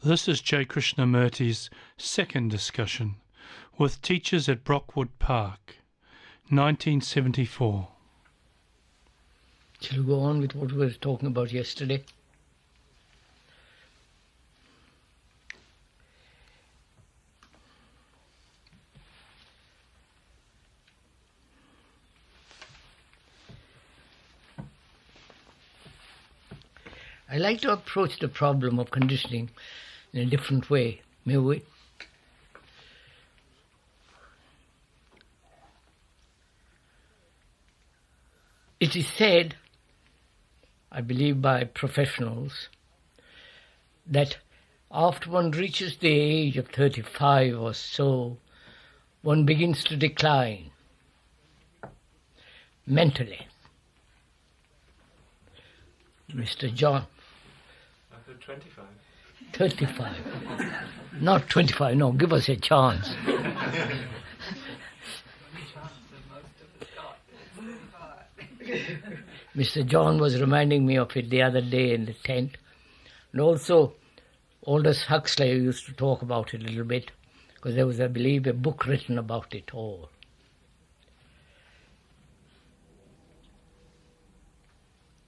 This is J. Krishnamurti's second discussion with teachers at Brockwood Park, 1974. Shall we go on with what we were talking about yesterday? I like to approach the problem of conditioning in a different way, may we? It is said, I believe by professionals, that after one reaches the age of 35 or so, one begins to decline mentally. Mr. John. After 25. 35. Not 25, no, give us a chance. Mr. John was reminding me of it the other day in the tent. And also, Aldous Huxley used to talk about it a little bit, because there was, I believe, a book written about it all.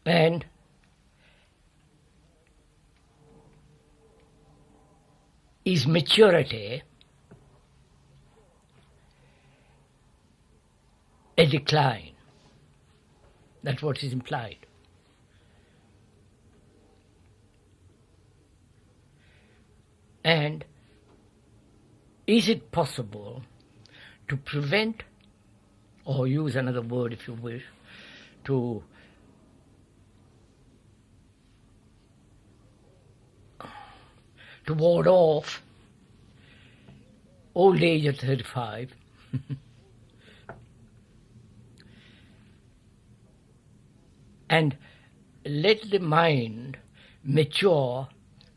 And is maturity a decline? That's what is implied. And is it possible to prevent, or use another word if you wish, to ward off old age at 35 and let the mind mature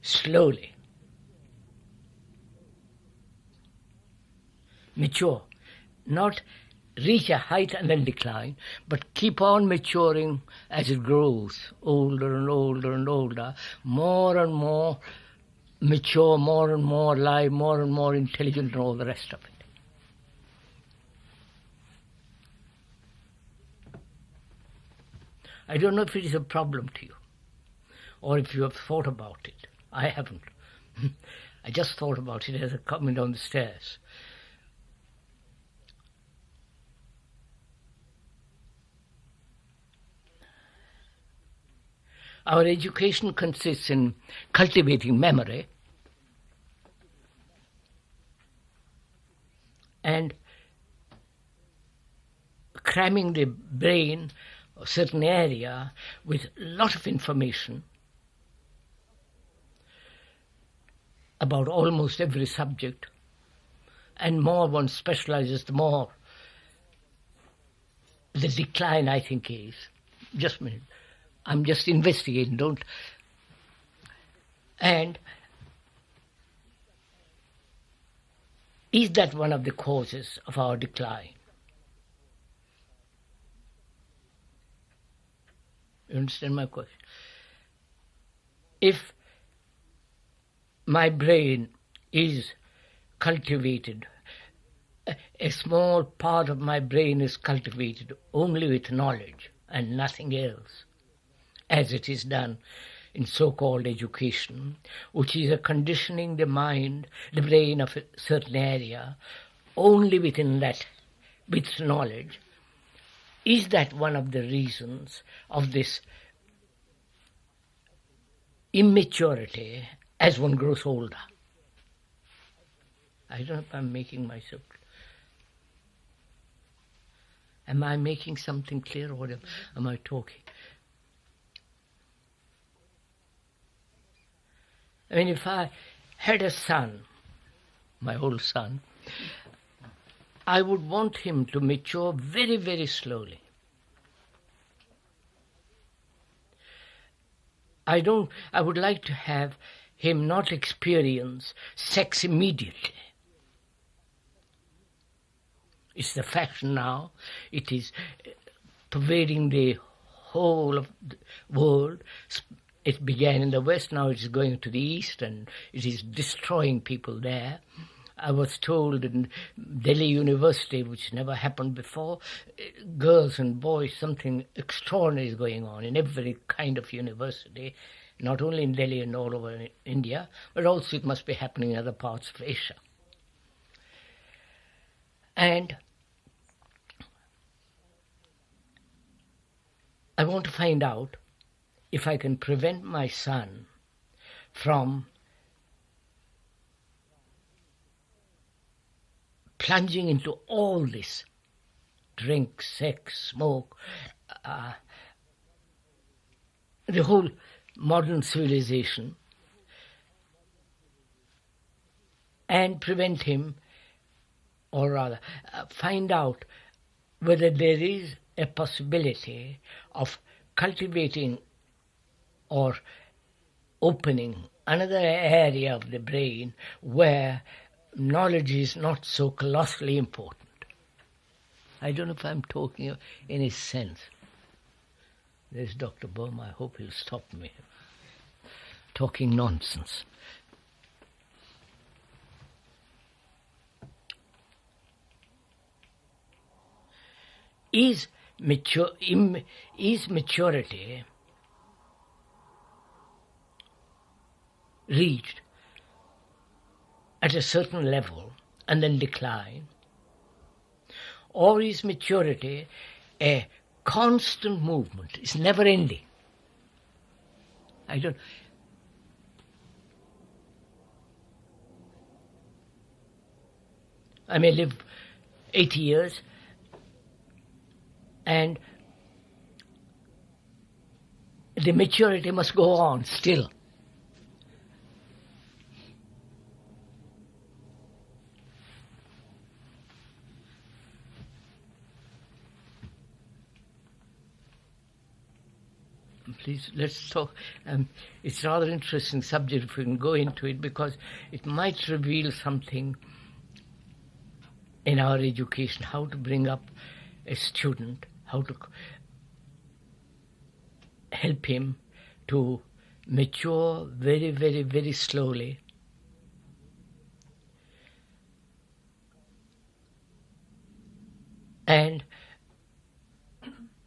slowly. Mature, not reach a height and then decline, but keep on maturing as it grows, older and older and older, more and more mature, more and more alive, more and more intelligent, and all the rest of it. I don't know if it is a problem to you, or if you have thought about it. I haven't. I just thought about it as I coming down the stairs. Our education consists in cultivating memory and cramming the brain, a certain area, with a lot of information about almost every subject, and more one specializes, the more the decline, I think, is. Just a minute. I'm just investigating, don't... And is that one of the causes of our decline? You understand my question? If my brain is cultivated, a small part of my brain is cultivated only with knowledge and nothing else, as it is done in so-called education, which is a conditioning the mind, the brain of a certain area, only within that, with knowledge, is that one of the reasons of this immaturity as one grows older? I don't know if I'm making myself... Am I making something clear, or am I talking? I mean, if I had a son, my old son, I would want him to mature very, very slowly. I would like to have him not experience sex immediately. It's the fashion now. It is pervading the whole of the world, It began in the West, now it is going to the East, and it is destroying people there. I was told in Delhi University, which never happened before, girls and boys, something extraordinary is going on in every kind of university, not only in Delhi and all over India, but also it must be happening in other parts of Asia. And I want to find out if I can prevent my son from plunging into all this, drink, sex, smoke, the whole modern civilization, and prevent him, or rather find out whether there is a possibility of cultivating or opening another area of the brain where knowledge is not so colossally important. I don't know if I'm talking in any sense. There's Dr. Burma. I hope he'll stop me talking nonsense. Is maturity reached at a certain level and then decline? Or is maturity a constant movement? It's never ending. I may live 80 years and the maturity must go on still. Please, let's talk. It's a rather interesting subject if we can go into it, because it might reveal something in our education, how to bring up a student, how to help him to mature very, very, very slowly. And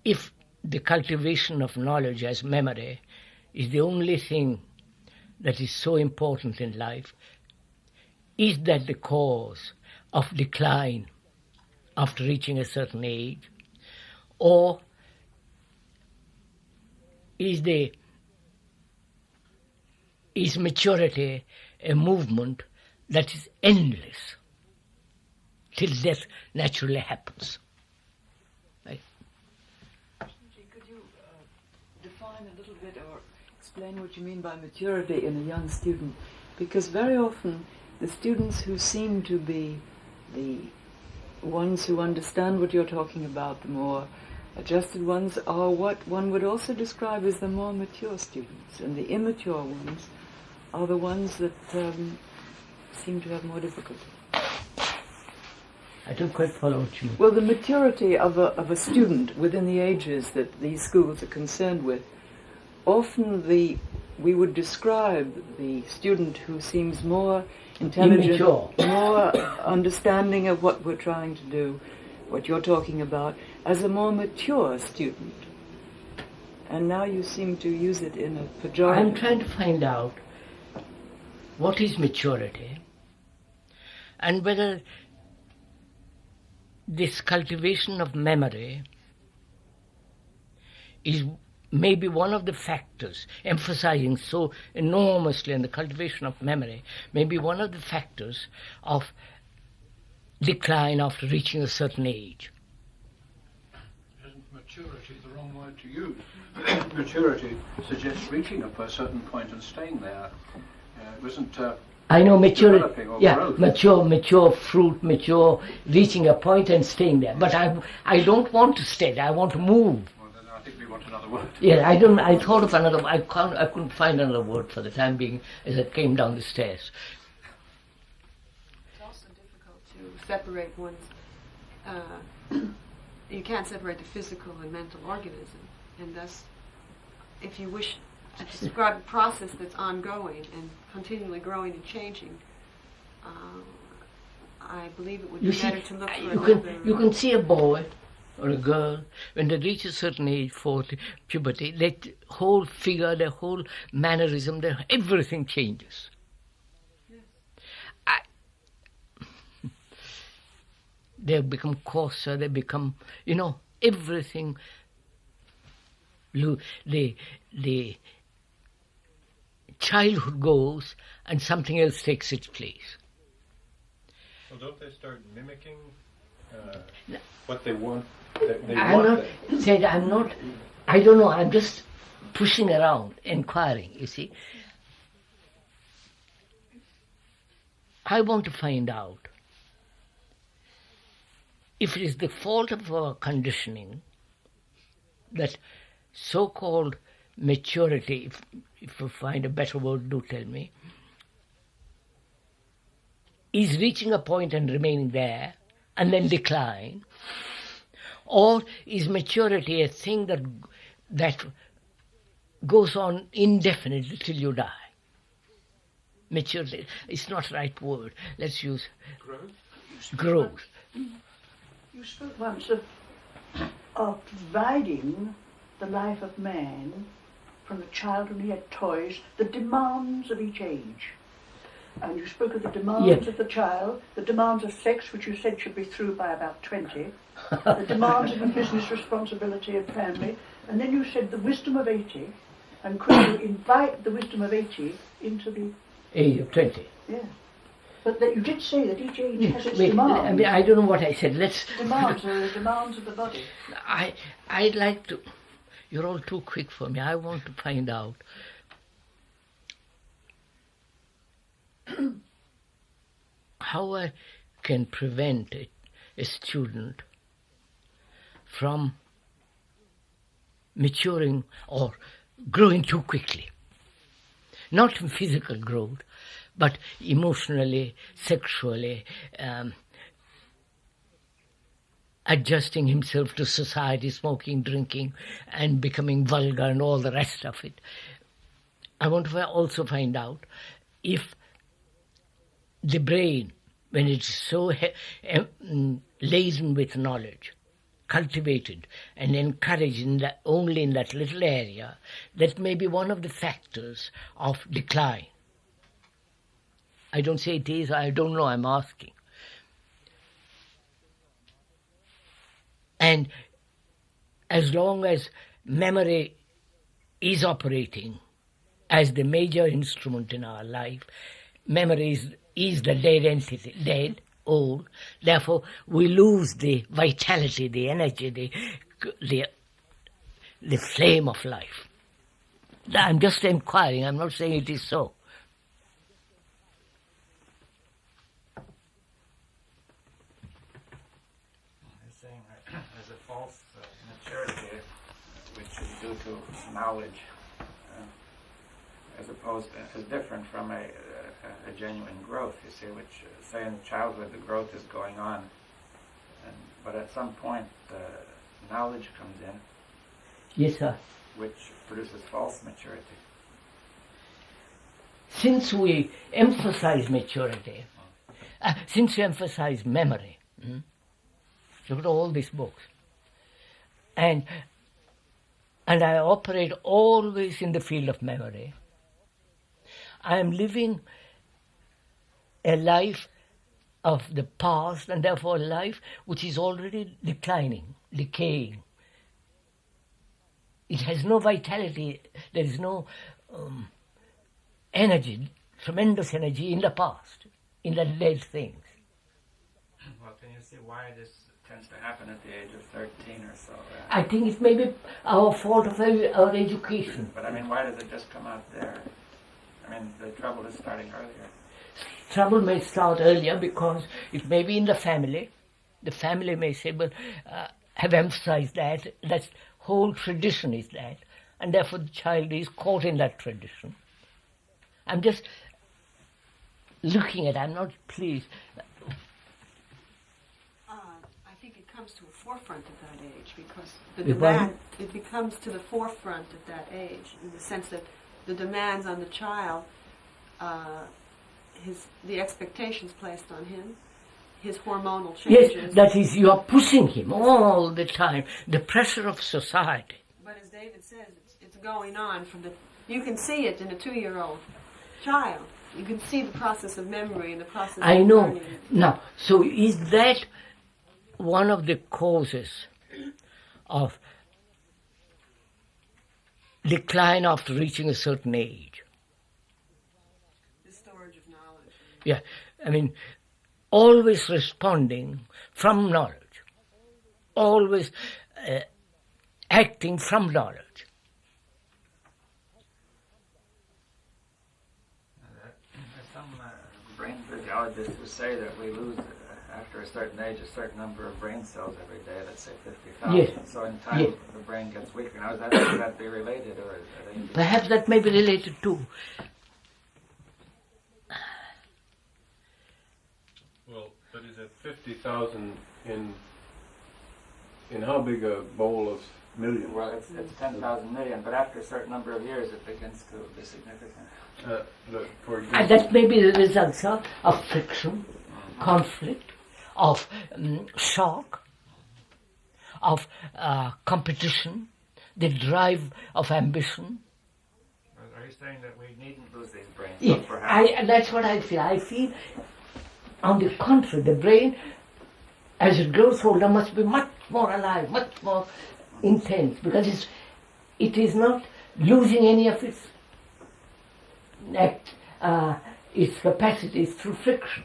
if the cultivation of knowledge as memory is the only thing that is so important in life, is that the cause of decline after reaching a certain age? Or is maturity a movement that is endless till death naturally happens? Could you define a little bit or explain what you mean by maturity in a young student? Because very often the students who seem to be the ones who understand what you're talking about, the more adjusted ones, are what one would also describe as the more mature students, and the immature ones are the ones that seem to have more difficulty. I don't quite follow what you mean. Well, the maturity of a student within the ages that these schools are concerned with, often we would describe the student who seems more intelligent, immature, more understanding of what we're trying to do, what you're talking about, as a more mature student. And now you seem to use it in a pejorative. I'm trying to find out what is maturity and whether this cultivation of memory is maybe one of the factors, emphasizing so enormously on the cultivation of memory, may be one of the factors of decline after reaching a certain age. Isn't maturity the wrong word to use? Maturity suggests reaching a certain point and staying there. It wasn't I know maturity, developing or yeah, growth. mature fruit, mature, reaching a point and staying there. But I don't want to stay there. I want to move. Well, then I think we want another word. Yeah, I thought of another. I couldn't find another word for the time being as I came down the stairs. It's also difficult to separate one's. You can't separate the physical and mental organism, and thus, if you wish to describe a process that's ongoing and continually growing and changing, I believe it would be better to look for another. You can see a boy or a girl, when they reach a certain age, 40, puberty, their whole figure, their whole mannerism, everything changes. They become coarser, they become, everything. The childhood goes and something else takes its place. Well, don't they start mimicking what they want? I don't know, I'm just pushing around, inquiring, you see. I want to find out if it is the fault of our conditioning that so-called maturity, if you find a better word, do tell me, is reaching a point and remaining there and then decline, or is maturity a thing that goes on indefinitely till you die? Maturity, it's not the right word. Let's use growth. You spoke once of dividing the life of man from the child when he had toys, the demands of each age. And you spoke of the demands of the child, the demands of sex, which you said should be through by about 20, the demands of a business responsibility and family, and then you said the wisdom of 80, and could you invite the wisdom of 80 into the age of 20? Yeah. But that you did say that each age has its demands. I mean, I don't know what I said. Demands are the demands of the body. I'd like to... You're all too quick for me. I want to find out how I can prevent a student from maturing or growing too quickly. Not physical growth, but emotionally, sexually, adjusting himself to society, smoking, drinking, and becoming vulgar and all the rest of it. I want to also find out if the brain, when it's so laden with knowledge, cultivated and encouraged only in that little area, that may be one of the factors of decline. I don't say it is, I don't know, I'm asking. And as long as memory is operating as the major instrument in our life, memory is the dead entity, dead, old. Therefore, we lose the vitality, the energy, the flame of life. I'm just inquiring, I'm not saying it is so. Due to knowledge, as opposed as different from a genuine growth, you see, which say in childhood the growth is going on, but at some point knowledge comes in. Yes, sir. Which produces false maturity. Since we emphasize maturity, since we emphasize memory, look at all these books, and I operate always in the field of memory. I am living a life of the past, and therefore a life which is already declining, decaying. It has no vitality, there is no energy, tremendous energy in the past, in the dead things. Well, can you see why this tends to happen at the age of 13 or so? I think it may be our fault of our education. But I mean, why does it just come out there? I mean, the trouble is starting earlier. Trouble may start earlier because it may be in the family. The family may say, well, have emphasized that whole tradition is that, and therefore the child is caught in that tradition. I'm just looking at it, I'm not pleased. I think it comes to a forefront at that age because the demand, it becomes to the forefront at that age in the sense that the demands on the child, the expectations placed on him, his hormonal changes. Yes, that is, you are pushing him all the time, the pressure of society. But as David says, it's going on from you can see it in a 2-year-old child. You can see the process of memory and the process I of know. learning. Now, so is that one of the causes of decline after reaching a certain age? The storage of knowledge. Yeah, I mean, always responding from knowledge, always acting from knowledge. Some brain physiologists who say that we lose, after a certain age, a certain number of brain cells every day, let's say 50,000. Yes. So in time, Yes. the brain gets weaker. Now, would that be related, or are they... Perhaps that may be related too. Well, but is it 50,000 in how big a bowl of millions? Well, it's 10,000 million, but after a certain number of years, it begins to be significant. Look, for And example, that may be the result of friction, conflict, of shock, of competition, the drive of ambition. Are you saying that we needn't lose these brains? Yeah, But perhaps that's what I feel. I feel, on the contrary, the brain, as it grows older, must be much more alive, much more intense, because it is not losing any of its capacities through friction.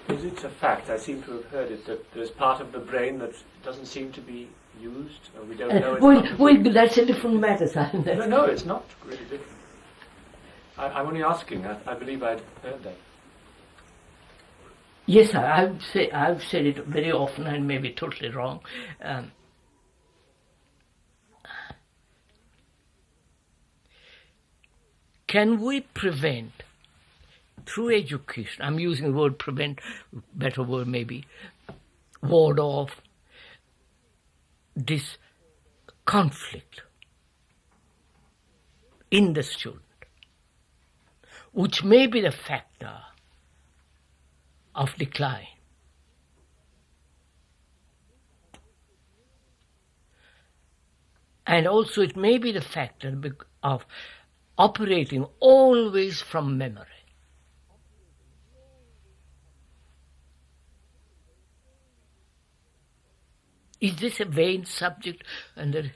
Is it a fact, I seem to have heard it, that there's part of the brain that doesn't seem to be used, or we don't know it's not? That's a different matter, Simon. No, it's not really different. I'm only asking. I believe I'd heard that. Yes, I've said it very often and maybe totally wrong. Can we prevent, through education, I'm using the word prevent, better word maybe, ward off this conflict in the student, which may be the factor of decline? And also it may be the factor of operating always from memory. Is this a vain subject? And Papa,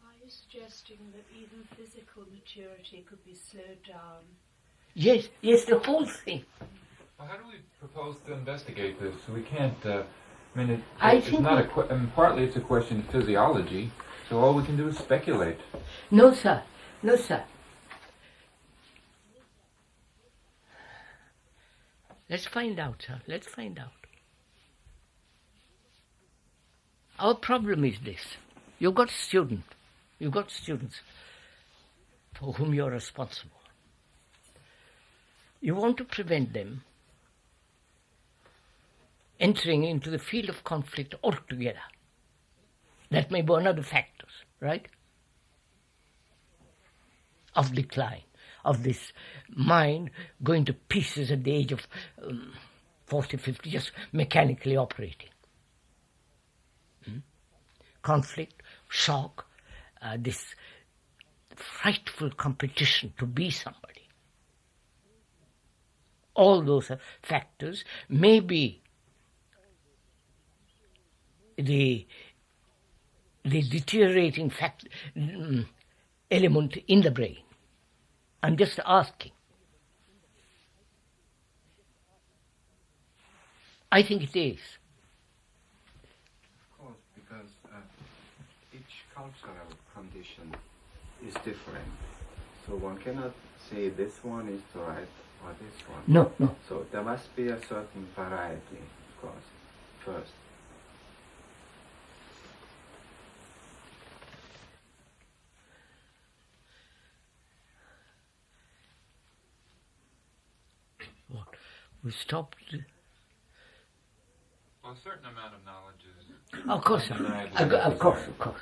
are you suggesting that even physical maturity could be slowed down? yes, the whole thing. Well, how do we propose to investigate this? We can't. It's think not partly it's a question of physiology. So all we can do is speculate. No, sir. No, sir. Let's find out, sir. Let's find out. Our problem is this. You've got students for whom you're responsible. You want to prevent them entering into the field of conflict altogether. That may be one of the factors, right? Of decline, of this mind going to pieces at the age of 40, 50, just mechanically operating. Conflict, shock, this frightful competition to be somebody. All those factors may be the deteriorating element in the brain. I'm just asking. I think it is. Of course, because each cultural condition is different. So one cannot say this one is the right or this one. No. So there must be a certain variety, of course, first. We stopped. Well, a certain amount of knowledge is... Of course, of course.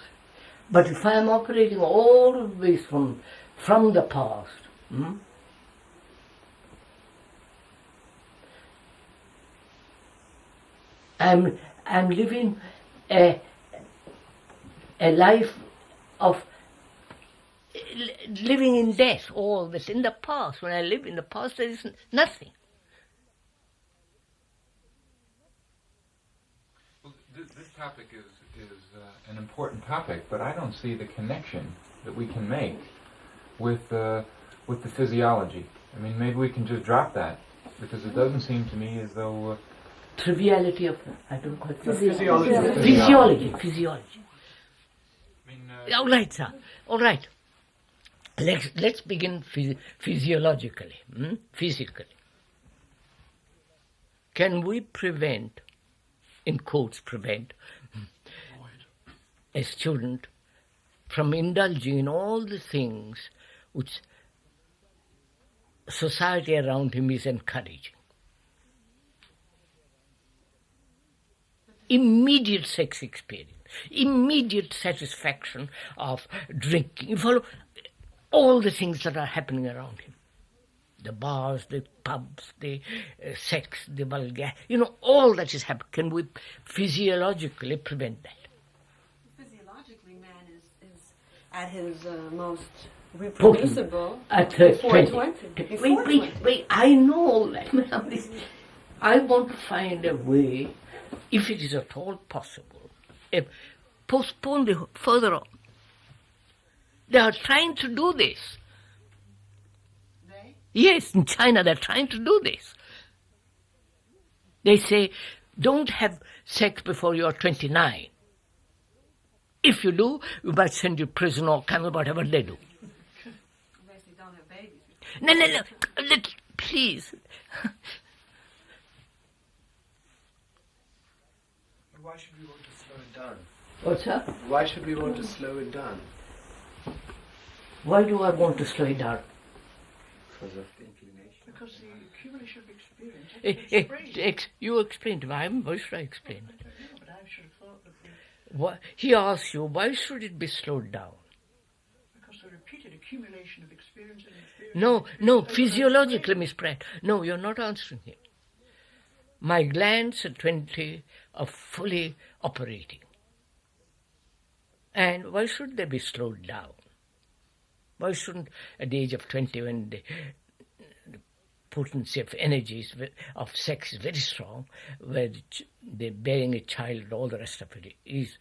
But if I am operating always from the past, I'm living a life of living in death, all this in the past. When I live in the past, there is nothing. Well, this topic is an important topic, but I don't see the connection that we can make with the physiology. I mean, maybe we can just drop that, because it doesn't seem to me as though... triviality of, I don't quite... Physiology. I mean, all right, sir. All right. Let's begin physiologically, physically. Can we prevent, in quotes, prevent a student from indulging in all the things which society around him is encouraging? Immediate sex experience, immediate satisfaction of drinking. You follow all the things that are happening around him. The bars, the pubs, the sex, the vulgar, all that is happening. Can we physiologically prevent that? Physiologically, man is at his most reproducible at 20. Wait, I know all that. I want to find a way, if it is at all possible, postpone the further on. They are trying to do this. They? Yes, in China they're trying to do this. They say, don't have sex before you're 29. If you do, we might send you to prison or camel, whatever they do. Unless they don't have babies. No, please. Why should we want to slow it down? What's that? Why should we want to slow it down? Why do I want to slow it down? Because of the inclination. Because the accumulation of experience. You explained. Why should I explain? I don't know, but I should have thought that He asks you, why should it be slowed down? because the repeated accumulation of experience and experience. No, physiologically, Miss Pratt. No, you're not answering him. My glands at 20 are fully operating. And why should they be slowed down? Why shouldn't, at the age of 20, when the potency of energies of sex is very strong, where the bearing a child and all the rest of it is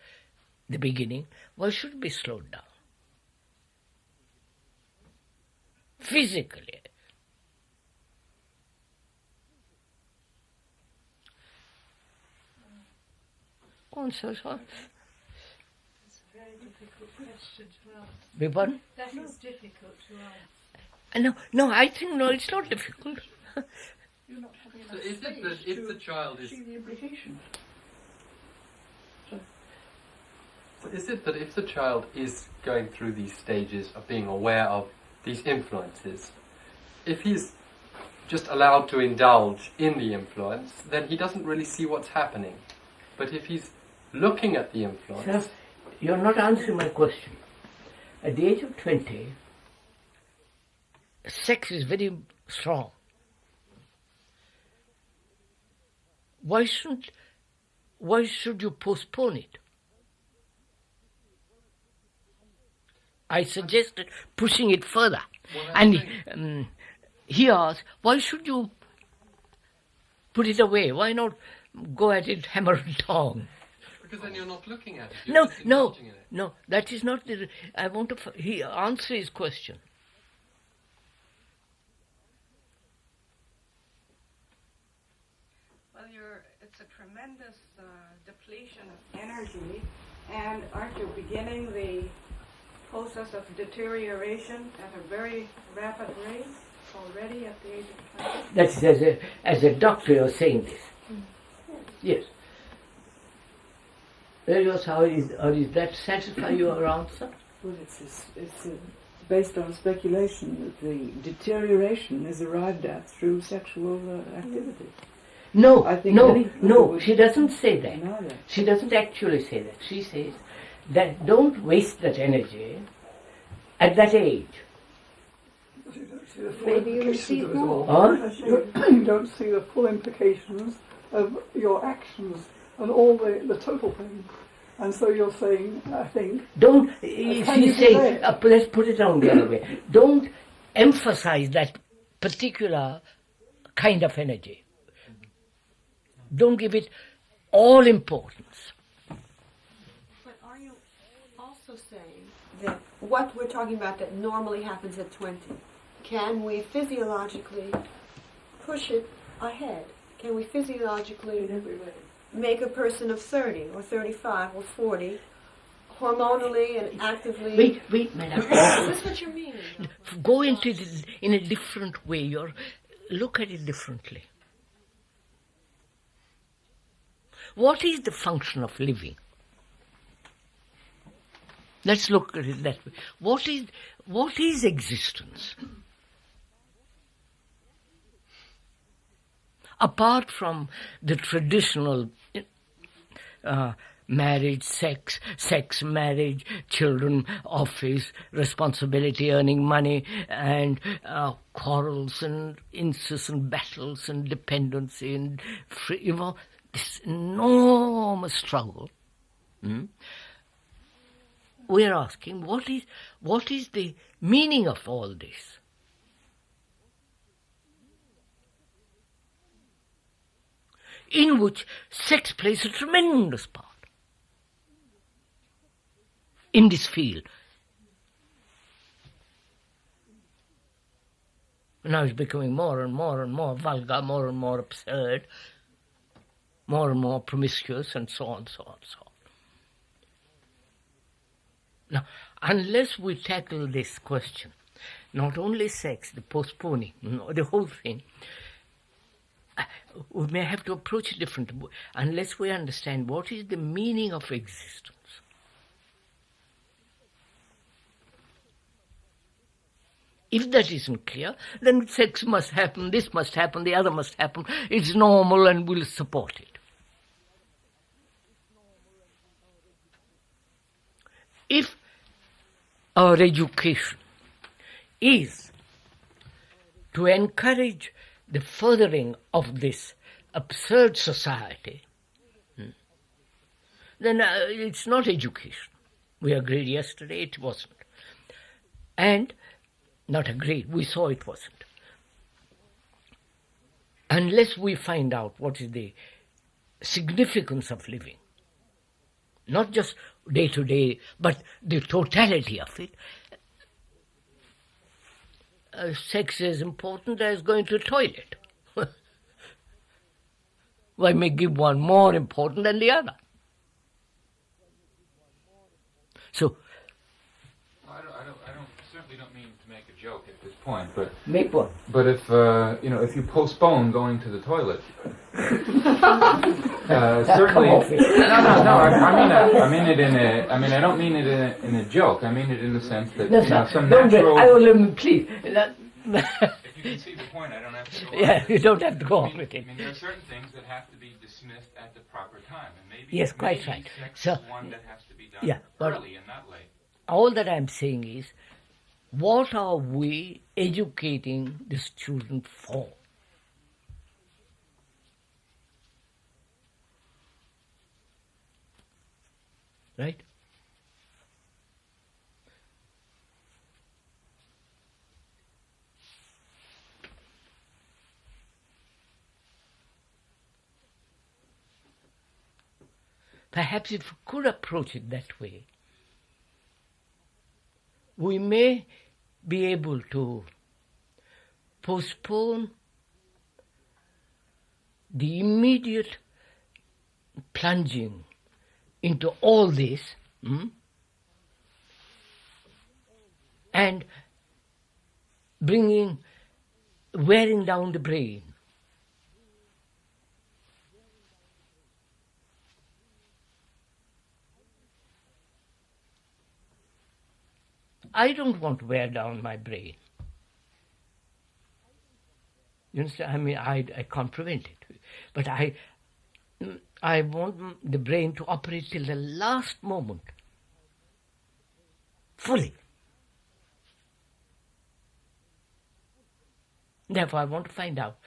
the beginning, why should it be slowed down? Physically. Answer, sir. It's a very difficult question to answer. Beg pardon? That is difficult to answer. No, I think, no, it's not difficult. You're not having enough So is it that space if the child to is... see the implications. So is it that if the child is going through these stages of being aware of these influences, if he's just allowed to indulge in the influence, then he doesn't really see what's happening. But if he's looking at the influence... Sir, you're not answering my question. At the age of 20, sex is very strong. Why should you postpone it? I suggested pushing it further. And he asked, why should you put it away? Why not go at it hammer and tong? Because then you're not looking at it. You're just indulging in it. No, that is not the... I want to... He answer his question. Well, it's a tremendous depletion of energy, and aren't you beginning the process of deterioration at a very rapid rate already at the age of 20? That's as a doctor you're saying this. Yes. How is that satisfy your answer? Well, it's a based on speculation that the deterioration is arrived at through sexual activity. No, I think no, she doesn't say that. She doesn't actually say that. She says that don't waste that energy at that age. Maybe you receive more. You don't see the full implications of your actions and all the total thing. And so you're saying, I think... Don't, she's saying, let's put it down the other way. Don't emphasize that particular kind of energy. Don't give it all importance. But are you also saying that what we're talking about that normally happens at 20, can we physiologically push it ahead? Can we physiologically make a person of 30 or 35 or 40 hormonally and actively... Wait, madam. Is this what you mean? Go into it in a different way. Look at it differently. What is the function of living? Let's look at it that way. What is existence? Apart from the traditional marriage, sex, marriage, children, office, responsibility, earning money, and quarrels and incessant battles and dependency and this enormous struggle. We are asking, what is the meaning of all this? In which sex plays a tremendous part in this field. Now it's becoming more and more vulgar, more and more absurd, more and more promiscuous, and so on, so on, so on. Now, unless we tackle this question, not only sex, the postponing, the whole thing, we may have to approach it differently, unless we understand what is the meaning of existence. If that isn't clear, then sex must happen, this must happen, the other must happen. It's normal and we'll support it. If our education is to encourage the furthering of this absurd society, then it's not education. We agreed yesterday it wasn't. And not agreed, we saw it wasn't. Unless we find out what is the significance of living, not just day to day, but the totality of it, sex is important as going to the toilet. Why may give one more important than the other? So, I certainly don't mean to make a joke at this point, but make one. But if if you postpone going to the toilet, certainly. No. I mean it in a. I mean I don't mean it in a joke. I mean it in the sense that some natural. Please. If you can see the point, I don't have to go on. You don't have to go on with it. I mean, there are certain things that have to be dismissed at the proper time, and maybe yes, quite right. Sex is one that has to be done early and not late. All that I'm saying is, what are we educating these children for? Right? Perhaps if we could approach it that way, we may be able to postpone the immediate plunging into all this and wearing down the brain. I don't want to wear down my brain. You understand? I mean, I can't prevent it. But I want the brain to operate till the last moment, fully. Therefore, I want to find out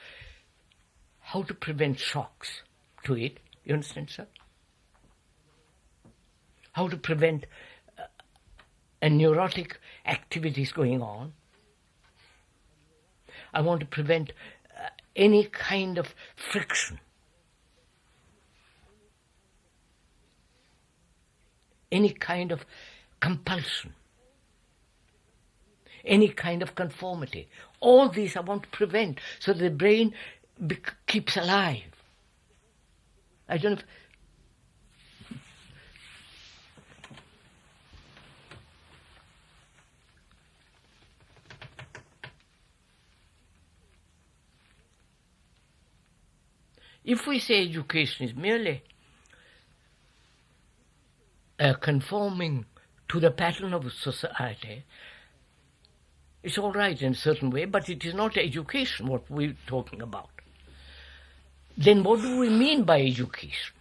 how to prevent shocks to it. You understand, sir? How to prevent neurotic activities going on. I want to prevent any kind of friction, any kind of compulsion, any kind of conformity. All these I want to prevent so the brain keeps alive. I don't know if... If we say education is merely conforming to the pattern of society, it's all right in a certain way, but it is not education what we're talking about. Then what do we mean by education?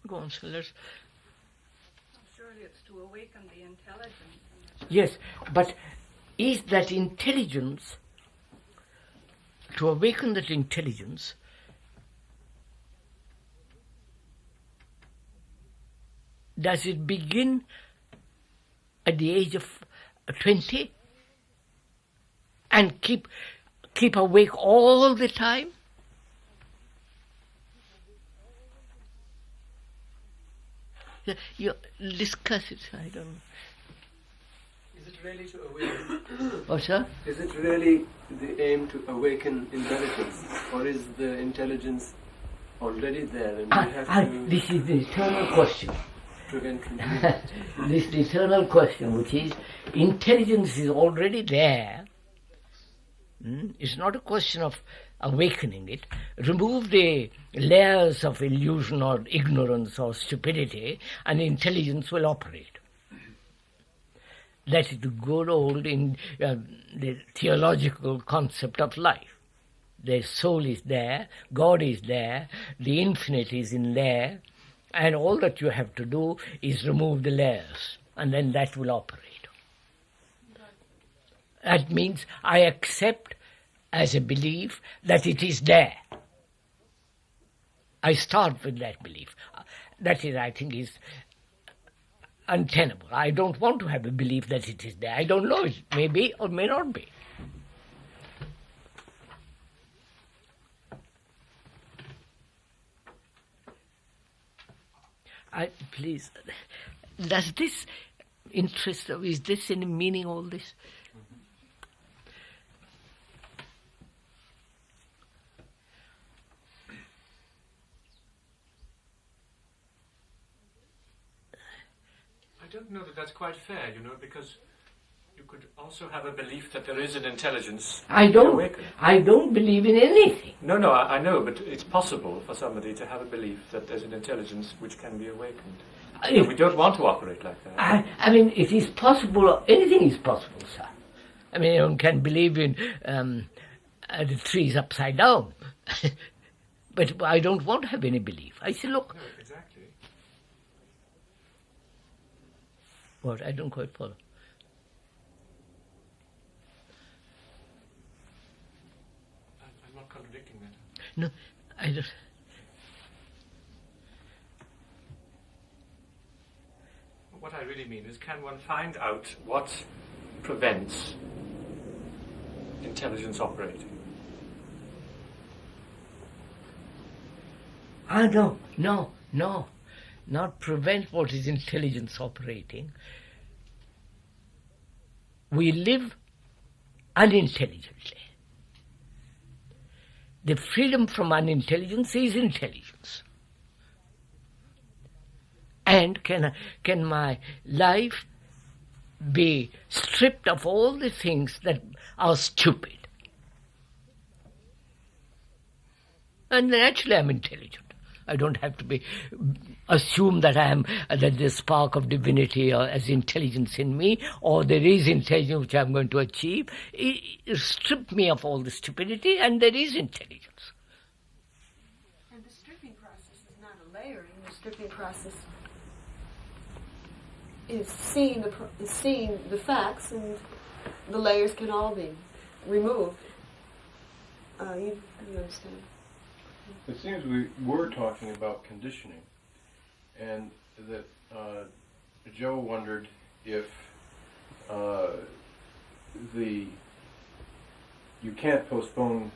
Go on, so let's... Surely it's to awaken the intelligence. Yes, but is that intelligence, to awaken that intelligence, does it begin at the age of 20 and keep awake all the time? You discuss it, I don't know. Is it really to awaken? Oh, sir? Is it really the aim to awaken intelligence, or is the intelligence already there and we have to... This is the eternal question. Prevent This is the eternal question, which is, intelligence is already there. It's not a question of awakening it. Remove the layers of illusion or ignorance or stupidity, and intelligence will operate. That is the good old the theological concept of life. The soul is there, God is there, the infinite is in there, and all that you have to do is remove the layers, and then that will operate. That means I accept as a belief that it is there. I start with that belief. That is, I think, is untenable. I don't want to have a belief that it is there. I don't know, it may be or may not be. Please, does this interest, is this any meaning, all this? I don't know that that's quite fair, because you could also have a belief that there is an intelligence. I don't believe in anything. No, I know, but it's possible for somebody to have a belief that there's an intelligence which can be awakened. We don't want to operate like that. I mean, it is possible, anything is possible, sir. I mean, one can believe in the trees upside down. But I don't want to have any belief. I say, look. No, exactly. What? I don't quite follow. I'm not contradicting that. No, I don't. What I really mean is, can one find out what prevents intelligence operating? No. Not prevent what is intelligence operating. We live unintelligently. The freedom from unintelligence is intelligence. And can my life be stripped of all the things that are stupid? And naturally I'm intelligent. I don't have to assume that that there's spark of divinity or as intelligence in me, or there is intelligence which I'm going to achieve. Strip me of all the stupidity and there is intelligence. And the stripping process is not a layering. The stripping process is seeing the facts, and the layers can all be removed. You understand? It seems we were talking about conditioning, and that Joe wondered if you can't postpone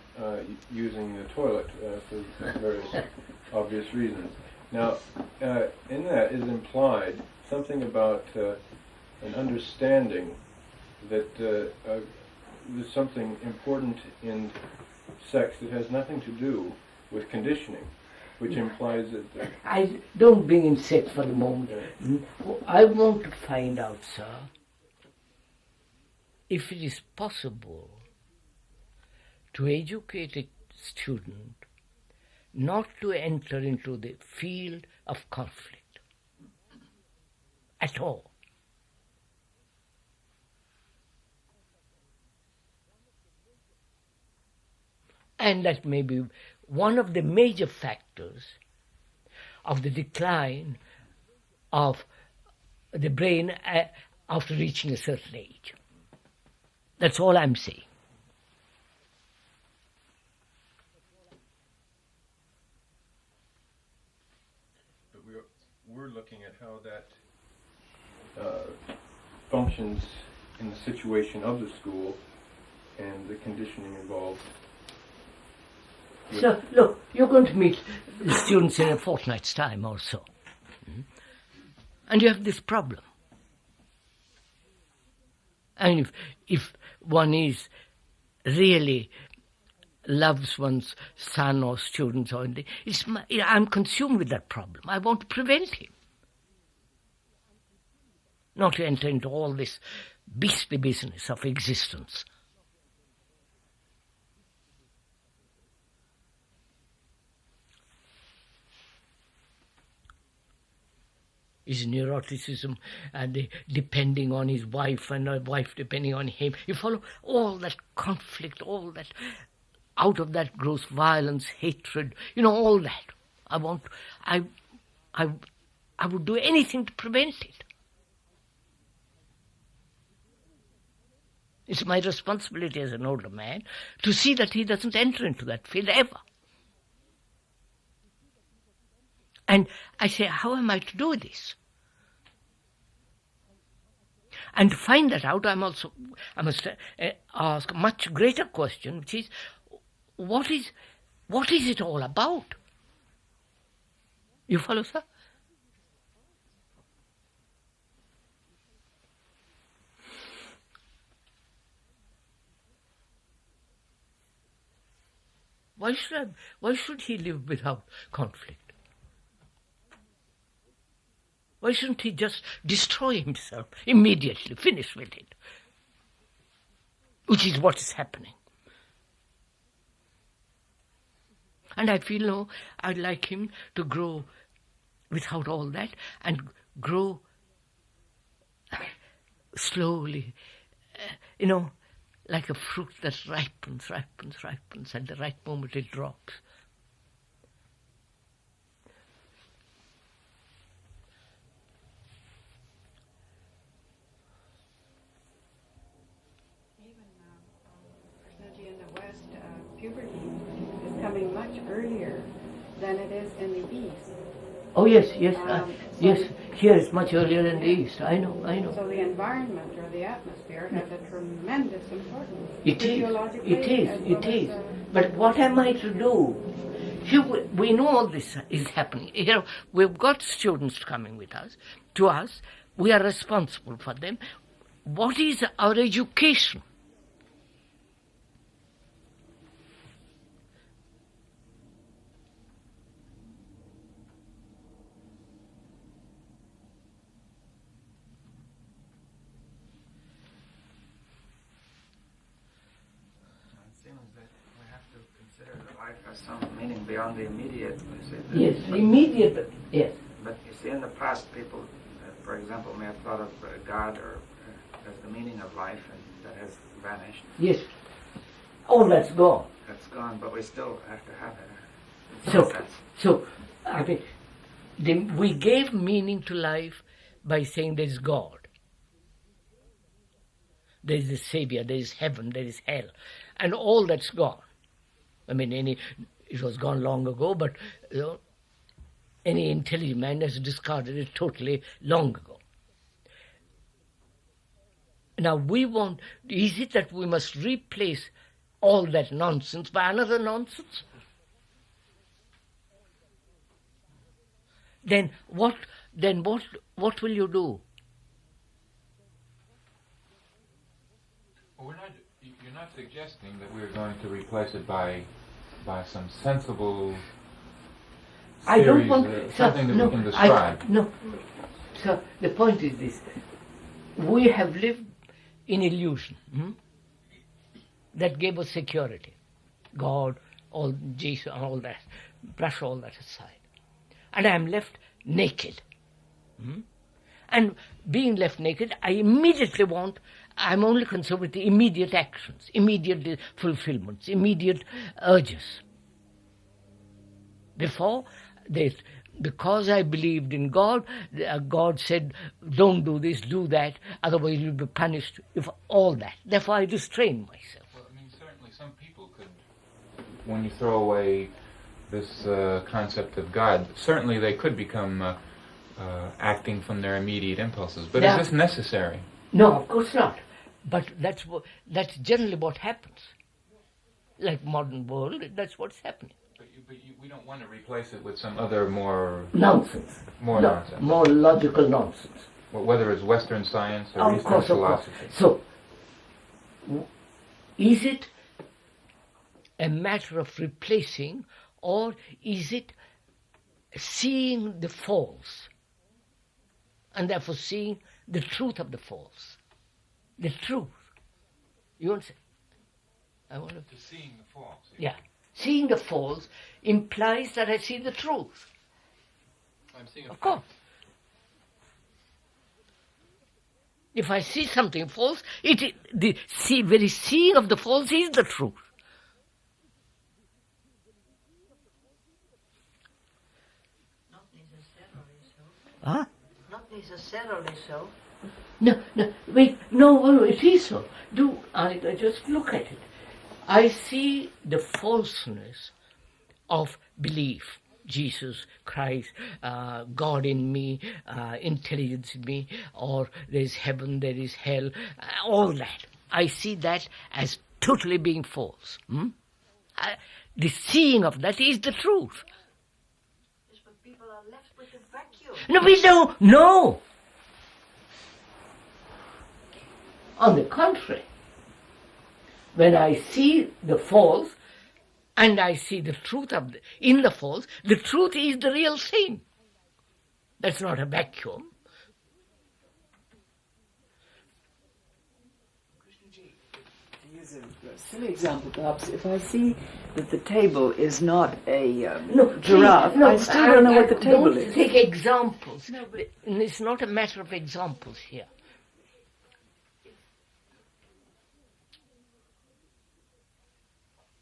using the toilet for various obvious reasons. Now, in that is implied something about an understanding that there's something important in sex that has nothing to do with conditioning, which implies that... I don't bring in sex for the moment. I want to find out, sir, if it is possible to educate a student not to enter into the field of conflict at all. And that may be one of the major factors of the decline of the brain after reaching a certain age. That's all I'm saying. But we're looking at how that functions in the situation of the school and the conditioning involved. So, look, you're going to meet the students in a fortnight's time or so. And you have this problem. And if one is really loves one's son or students, or I'm consumed with that problem. I want to prevent him. Not to enter into all this beastly business of existence. His neuroticism and depending on his wife and a wife depending on him. You follow all that conflict, all that, out of that grows violence, hatred, all that. I would do anything to prevent it. It's my responsibility as an older man to see that he doesn't enter into that field ever. And I say, how am I to do this? And to find that out, I must ask a much greater question, which is, what is it all about? You follow, sir? Why should he live without conflict? Why shouldn't he just destroy himself immediately, finish with it? Which is what is happening. And I feel, I'd like him to grow without all that and grow slowly, like a fruit that ripens, and the right moment it drops. Puberty is coming much earlier than it is in the East. Oh yes. Here it's much earlier in the East. I know. So the environment or the atmosphere has a tremendous importance. It is. But what am I to do? Here we know all this is happening. Here we've got students coming with us. To us, we are responsible for them. What is our education? some meaning beyond the immediate. You see, Yes, the immediate, yes. But you see, in the past, people, for example, may have thought of God or as the meaning of life, and that has vanished. Yes. All that's gone. That's gone, but we still have to have it. So, I mean, we gave meaning to life by saying there is God. There is a Savior, there is heaven, there is hell, and all that's gone. I mean, it was gone long ago, but any intelligent man has discarded it totally long ago. Now is it that we must replace all that nonsense by another nonsense? Then what will you do? Well, you're not suggesting that we're going to replace it by some sensible I don't series, want something that we can describe. No. So the point is this: we have lived in illusion. That gave us security. God, all Jesus, all that. Brush all that aside. And I am left naked. And being left naked, I immediately I'm only concerned with the immediate actions, immediate fulfillments, immediate urges. Because I believed in God, God said, don't do this, do that, otherwise you'll be punished, if all that. Therefore I restrain myself. Well, I mean, certainly some people could, when you throw away this concept of God, certainly they could become acting from their immediate impulses. But is this necessary? No, of course not. But that's generally what happens. Like modern world, that's what's happening. But we don't want to replace it with some other more... Nonsense. Nonsense. More logical nonsense. Well, whether it's Western science or Eastern philosophy. So, is it a matter of replacing, or is it seeing the false, and therefore seeing the truth of the false? The truth. You want to say? Seeing the false. Yeah. Seeing the false implies that I see the truth. I'm seeing of course. If I see something false, the very seeing of the false is the truth. Not necessarily so. Huh? Not necessarily so. No, it is so. I just look at it. I see the falseness of belief. Jesus, Christ, God in me, intelligence in me, or there is heaven, there is hell, all that. I see that as totally being false. The seeing of that is the truth. Yes, but people are left with a vacuum. No, we don't. No. On the contrary, when I see the false and I see the truth in the false, the truth is the real thing. That's not a vacuum. To use a silly example, perhaps, if I see that the table is not a giraffe, I still don't know what the table is. Take examples. No, but it's not a matter of examples here.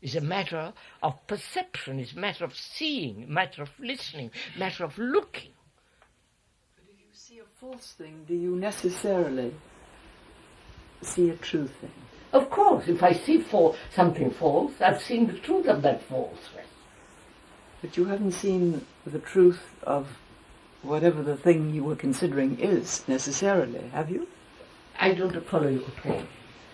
It's a matter of perception, it's a matter of seeing, a matter of listening, a matter of looking. But if you see a false thing, do you necessarily see a true thing? Of course, if I see something false, I've seen the truth of that falseness. But you haven't seen the truth of whatever the thing you were considering is, necessarily, have you? I don't follow you at all.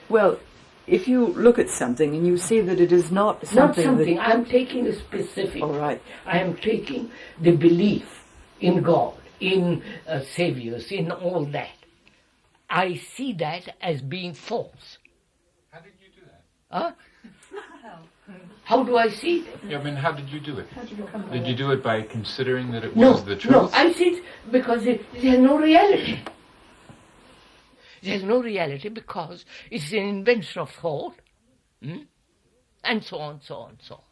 Well, if you look at something and you see that it is not something... I'm taking the specific. All right. I am taking the belief in God, in saviors, in all that. I see that as being false. How did you do that? Huh? How do I see it? Yeah, I mean, how did you do it? Did you do it by considering that it was the truth? No, I see it because it has no reality. It has no reality because it's an invention of thought, and so on, so on, so on.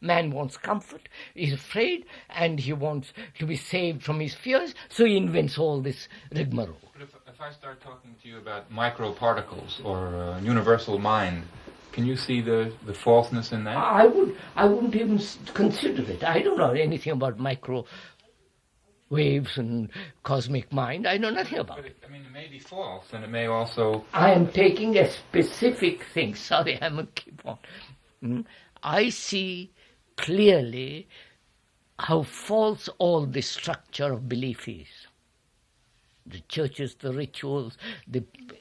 Man wants comfort, he's afraid, and he wants to be saved from his fears, so he invents all this rigmarole. But if I start talking to you about microparticles or universal mind, can you see the falseness in that? I wouldn't even consider it. I don't know anything about microwaves and cosmic mind. I know nothing about it. I mean, it may be false, and it may also... I am taking a specific thing. Sorry, I'm going to keep on. I see clearly how false all the structure of belief is. The churches, the rituals,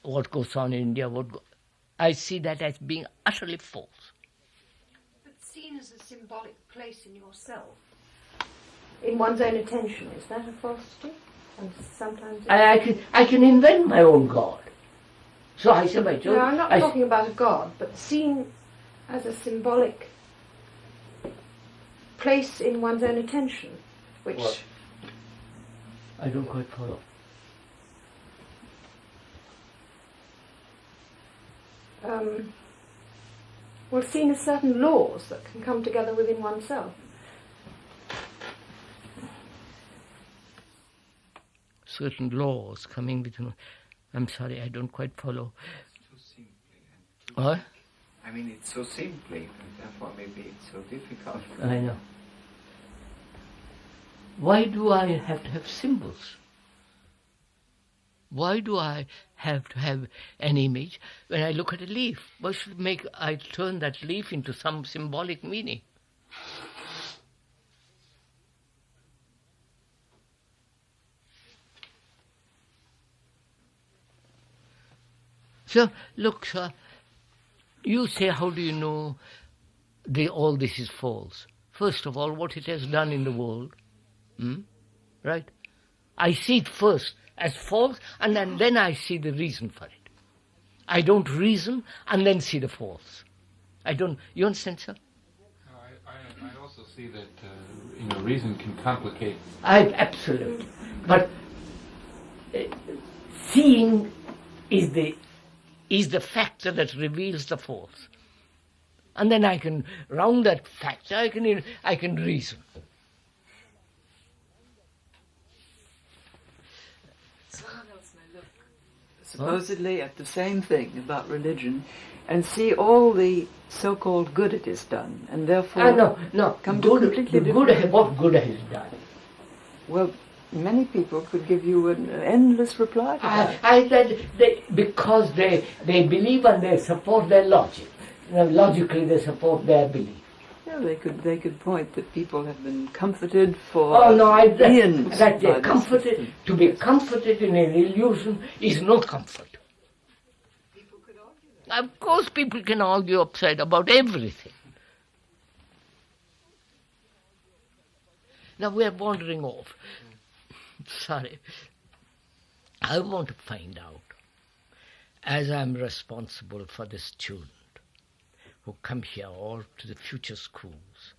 what goes on in India, I see that as being utterly false. But seen as a symbolic place in yourself. In one's own attention, is that a falsity? And sometimes I can invent my own God. So I say my church. No, I'm not talking about a God, but seen as a symbolic place in one's own attention, which... What? I don't quite follow. Well, seen as certain laws that can come together within oneself. Certain laws coming between... I'm sorry, I don't quite follow. Too simply. What? I mean, it's so simply, and therefore maybe it's so difficult. I know. Why do I have to have symbols? Why do I have to have an image when I look at a leaf? Why should I turn that leaf into some symbolic meaning? So, look, sir, you say, how do you know all this is false? First of all, what it has done in the world, right? I see it first as false, and then I see the reason for it. I don't reason and then see the false. You understand, sir? I also see that reason can complicate. Absolutely. But seeing is the factor that reveals the false. And then I can, round that factor, I can reason. Someone else may look supposedly at the same thing about religion and see all the so-called good it has done, and therefore no. come to completely different... What good has it done? Well, many people could give you an endless reply to that. Because they believe and they support their logic. Logically they support their belief. Yeah, they could point that people have been comforted for years. To be comforted in an illusion is no comfort. People could argue that. Of course people can argue upside about everything. Now we are wandering off. Sorry. I want to find out, as I'm responsible for the student who come here or to the future schools,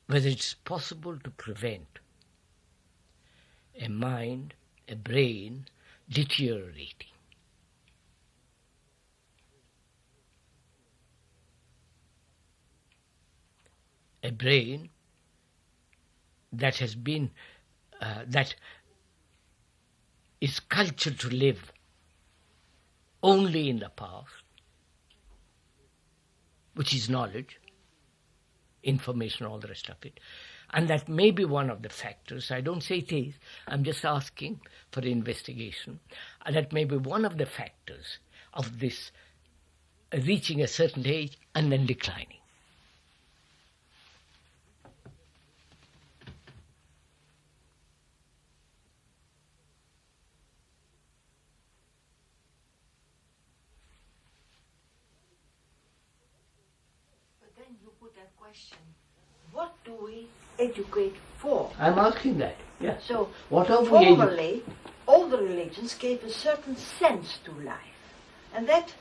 whether it's possible to prevent a mind, a brain deteriorating. A brain that has been, that is cultured to live only in the past, which is knowledge, information, all the rest of it. And that may be one of the factors. I don't say it is. I'm just asking for the investigation. And that may be one of the factors of this reaching a certain age and then declining. Question. What do we educate for? I'm asking that, yes. So, what are formerly, all the religions gave a certain sense to life. And that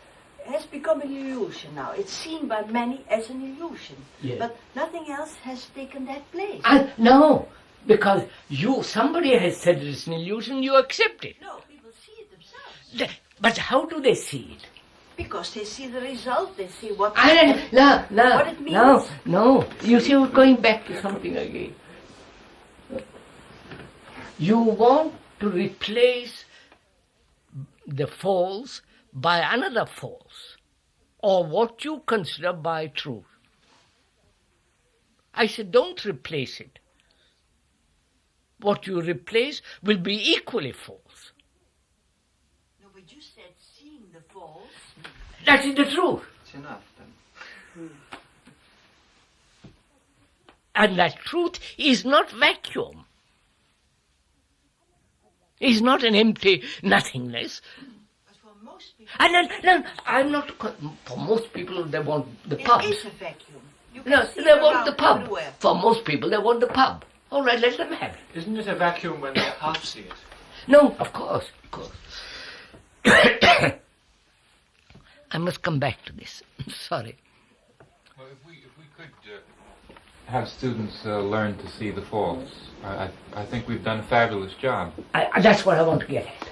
has become an illusion now. It's seen by many as an illusion. Yes. But nothing else has taken that place. No, because somebody has said it's an illusion, you accept it. No, people see it themselves. But how do they see it? Because they see the result, they see what, what it means. No. You see, we're going back to something again. You want to replace the false by another false, or what you consider by truth. I said, don't replace it. What you replace will be equally false. No, but you said seeing the false. That is the truth. It's enough then. And that truth is not vacuum. It's not an empty nothingness. But for most people... And I'm not... For most people, they want the pub. It is a vacuum. No, they want the pub. Everywhere. For most people, they want the pub. All right, let them have it. Isn't it a vacuum when they half see it? No, of course. I must come back to this. Sorry. Well, if we could have students learn to see the false, I think we've done a fabulous job. That's what I want to get at.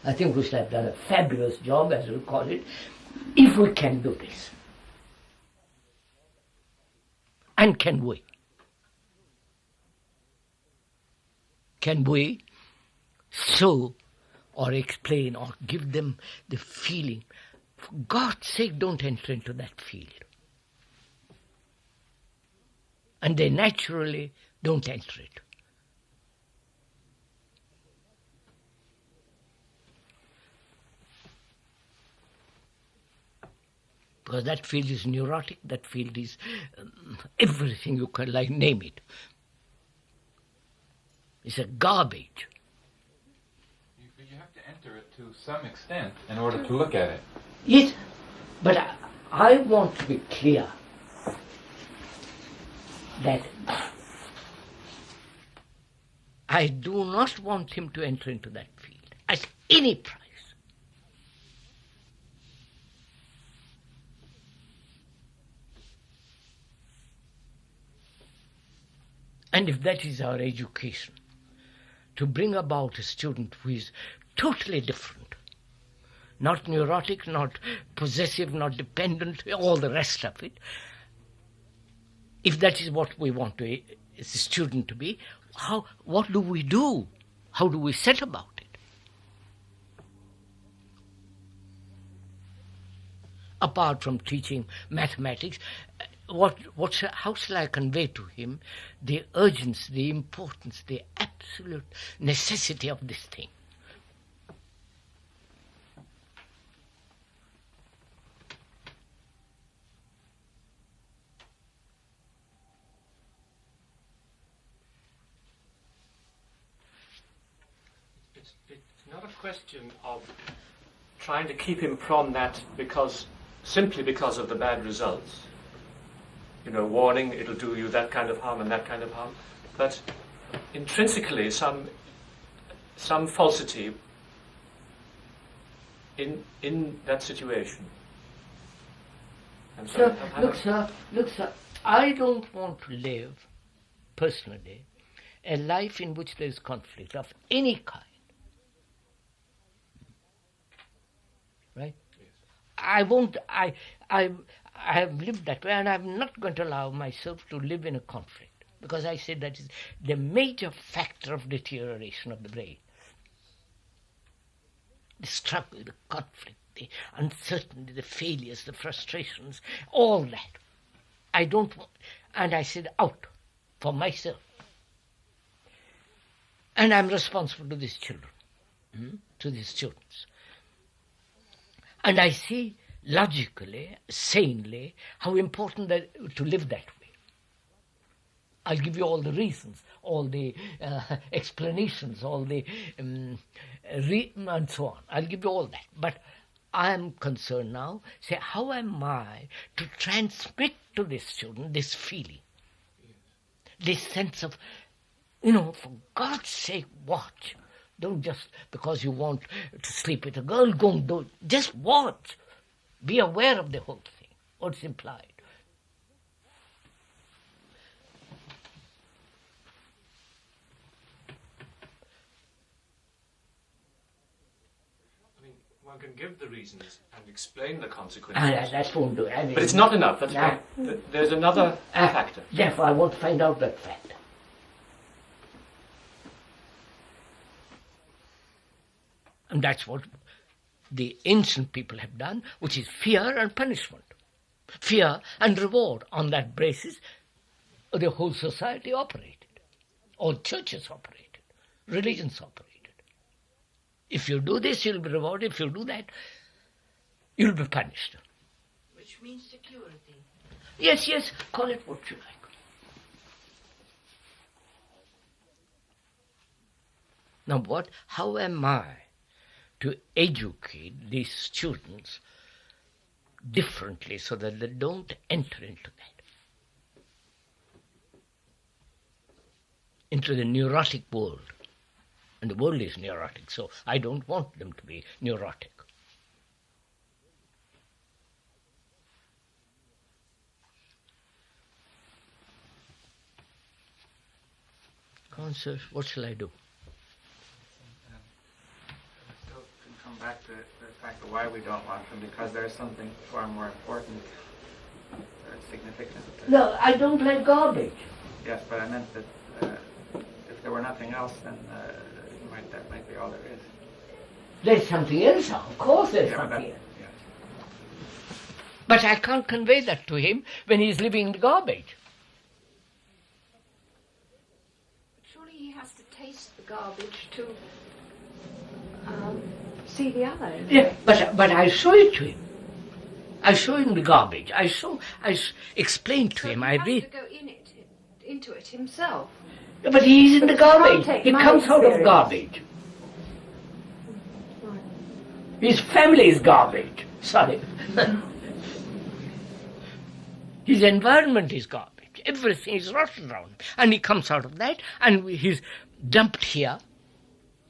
I think we should have done a fabulous job, as we call it, if we can do this. And can we? Can we show or explain or give them the feeling? For God's sake, don't enter into that field. And they naturally don't enter it. Because that field is neurotic, that field is everything you can name it. It's a garbage. You have to enter it to some extent in order to look at it. Yes, but I want to be clear that I do not want him to enter into that field at any price. And if that is our education, to bring about a student who is totally different, not neurotic, not possessive, not dependent, all the rest of it, if that is what we want the student to be, what do we do? How do we set about it? Apart from teaching mathematics, how shall I convey to him the urgency, the importance, the absolute necessity of this thing? It's not a question of trying to keep him from that simply because of the bad results. Warning, it'll do you that kind of harm and that kind of harm. But intrinsically, some falsity in that situation. And so, Look, sir, I don't want to live, personally, a life in which there is conflict of any kind. Right? Yes. I won't, I have lived that way, and I'm not going to allow myself to live in a conflict, because I say that is the major factor of deterioration of the brain. The struggle, the conflict, the uncertainty, the failures, the frustrations, all that. I don't want, and I said out for myself. And I'm responsible to these children, to these students. And I see logically, sanely, how important that to live that way. I'll give you all the reasons, all the explanations, all the and so on. I'll give you all that. But I am concerned now, say, how am I to transmit to this student this feeling, this sense of, for God's sake, watch. Don't just, because you want to sleep with a girl, go and do it. Just watch. Be aware of the whole thing, what's implied. One can give the reasons and explain the consequences. That won't do. I mean, but it's not enough. There's another factor. Therefore, I want to find out that factor. And that's what the ancient people have done, which is fear and punishment. Fear and reward. On that basis, the whole society operated. All churches operated. Religions operated. If you do this, you'll be rewarded. If you do that, you'll be punished. Which means security. Yes, call it what you like. Now how am I to educate these students differently so that they don't enter into the neurotic world? And the world is neurotic, so I don't want them to be neurotic. Come on, sir, what shall I do? Still to come back to the fact of why we don't want them, because there's something far more important or significant. No, I don't like garbage. Yes, but I meant that if there were nothing else, then that might be all there is. There's something else, of course there's something else. Yes. But I can't convey that to him when he's living in the garbage. Surely he has to taste the garbage to see the other. Yeah, but I show it to him. I show him the garbage. I explain to him. He has to go into it himself. But he's in the garbage. He He comes out of garbage. His family is garbage. Sorry. His environment is garbage. Everything is rotten around him. And he comes out of that and he's dumped here,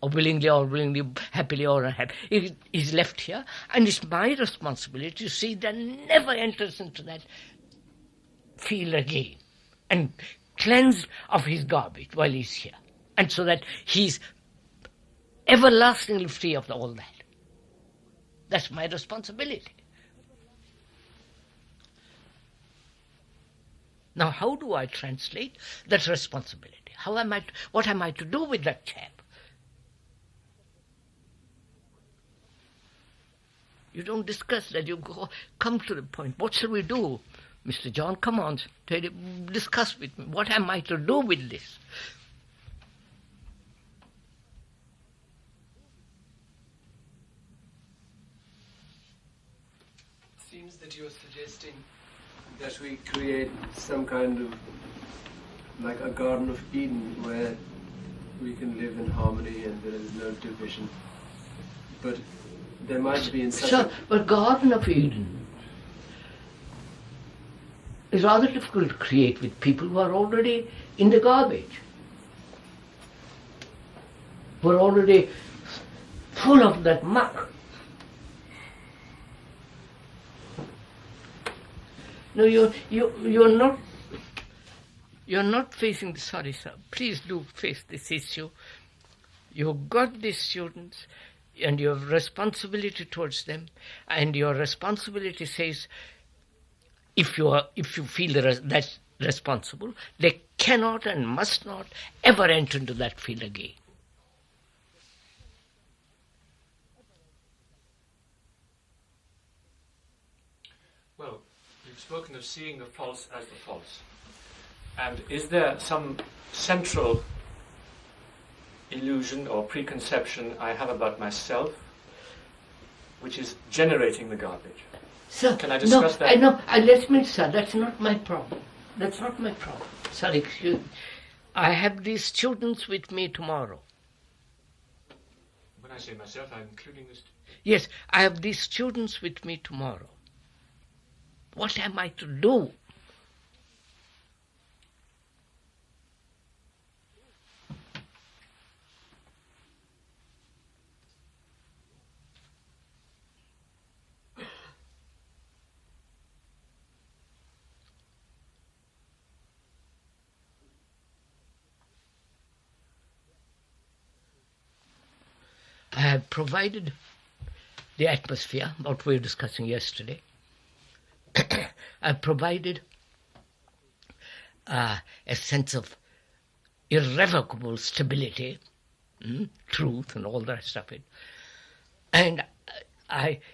or willingly, happily or unhappily. He's left here, and it's my responsibility to see that never enters into that field again and cleansed of his garbage while he's here. And so that he's everlastingly free of all that. That's my responsibility. Now, how do I translate that responsibility? What am I to do with that chap? You don't discuss that. You come to the point. What shall we do? Mr. John, come on, discuss with me. What am I to do with this? It seems that you're suggesting that we create some kind of, like a Garden of Eden, where we can live in harmony and there is no division. But there might be in such But Garden of Eden is rather difficult to create with people who are already in the garbage, who are already full of that muck. No, you're not facing the, sorry sir, please do face this issue. You've got these students and you have responsibility towards them, and your responsibility says if you feel that's responsible, they cannot and must not ever enter into that field again. Well, you've spoken of seeing the false as the false. And is there some central illusion or preconception I have about myself which is generating the garbage? Sir, can I discuss that? I know. Let me, sir, that's not my problem. That's not my problem. Sorry, excuse me. I have these students with me tomorrow. When I say myself, I'm including this. Yes, I have these students with me tomorrow. What am I to do? I have provided the atmosphere, what we were discussing yesterday. I've provided a sense of irrevocable stability, truth and all the rest of it. And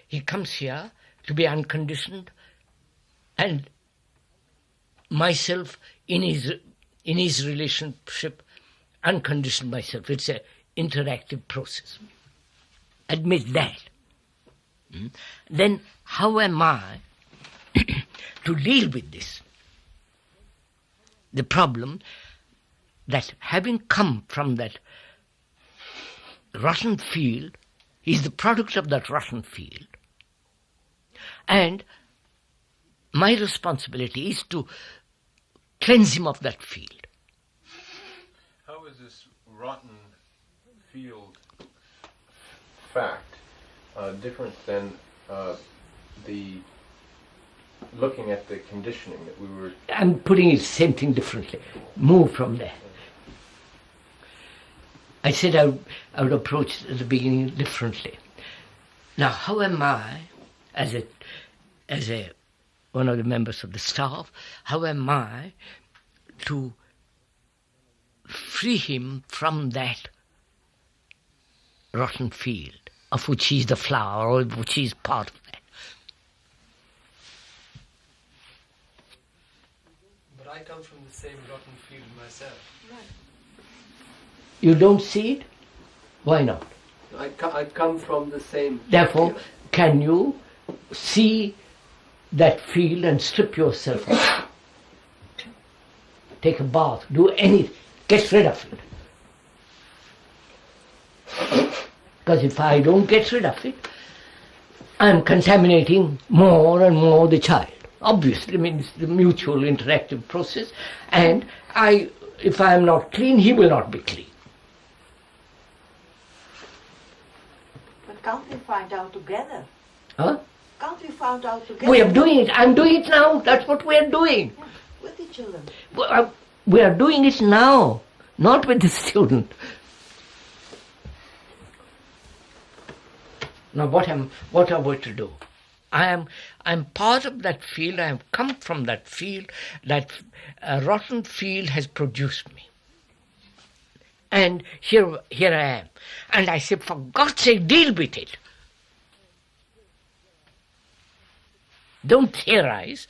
he comes here to be unconditioned, and myself in his relationship, unconditioned myself. It's an interactive process. Admit that. Then how am I to deal with this? The problem that having come from that rotten field, he's the product of that rotten field. And my responsibility is to cleanse him of that field. How is this rotten field fact different than the looking at the conditioning that we were... I'm putting it same thing differently. Move from there. I said I would approach at the beginning differently. Now, how am I, as one of the members of the staff, how am I to free him from that rotten field of which he's the flower, or which he's part of that? But I come from the same rotten field myself. Right. You don't see it? Why not? I come from the same... Therefore, can you see that field and strip yourself off? Take a bath, do anything, get rid of it. Because if I don't get rid of it, I'm contaminating more and more the child. Obviously, I mean, it's the mutual interactive process, and if I am not clean, he will not be clean. But can't we find out together? Huh? Can't we find out together? We are doing it. I'm doing it now. That's what we are doing. Yeah, with the children. We are doing it now, not with the student. Now, what are we to do? I'm part of that field. I have come from that field. That rotten field has produced me. And here I am. And I say, for God's sake, deal with it. Don't theorize.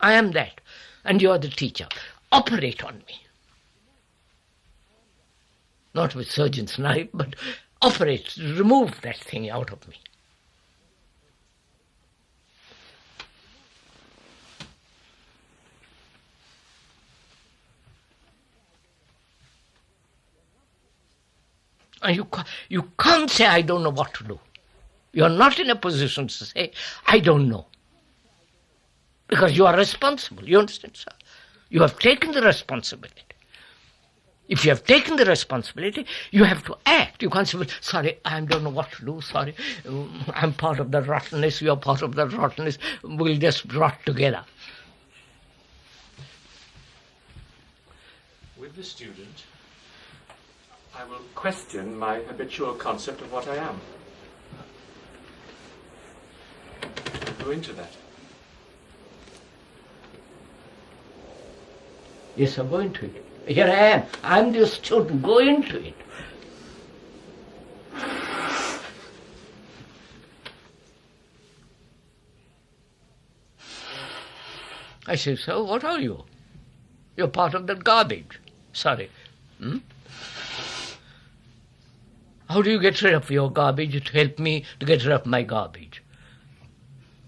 I am that, and you are the teacher. Operate on me. Not with surgeon's knife, but operate, remove that thing out of me. And you can't say, I don't know what to do. You're not in a position to say, I don't know. Because you are responsible. You understand, sir? You have taken the responsibility. If you have taken the responsibility, you have to act. You can't say, well, sorry, I don't know what to do. Sorry, I'm part of the rottenness. You are part of the rottenness. We'll just rot together. With the student, I will question my habitual concept of what I am. Go into that. Yes, I'm going to it. Here I am. I'm the student. Go into it. I say, so what are you? You're part of that garbage. Sorry. How do you get rid of your garbage to help me to get rid of my garbage?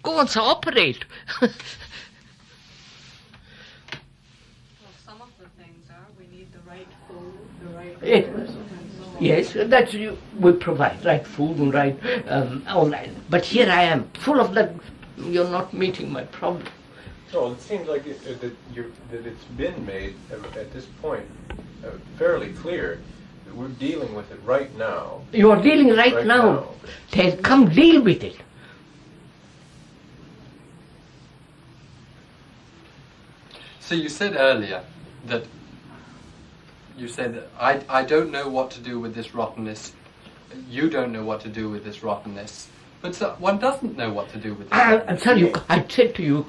Go on, so operate. Yes, that's we provide, right food and right all that. But here I am, full of that. You're not meeting my problem. No, it seems like that it's been made at this point fairly clear that we're dealing with it right now. You are dealing right now. Come deal with it. So you said earlier that you say that I don't know what to do with this rottenness. You don't know what to do with this rottenness. But one doesn't know what to do with this. I'm sorry, I said to you,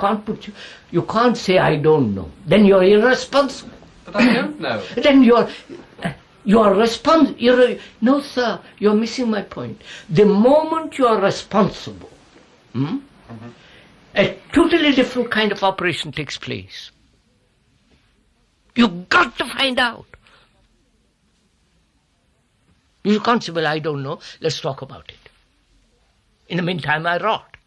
you can't say I don't know. Then you're irresponsible. But I don't know. Then you are responsible. No, sir, you're missing my point. The moment you are responsible, a totally different kind of operation takes place. You've got to find out. You can't say, well, I don't know, let's talk about it. In the meantime, I rot.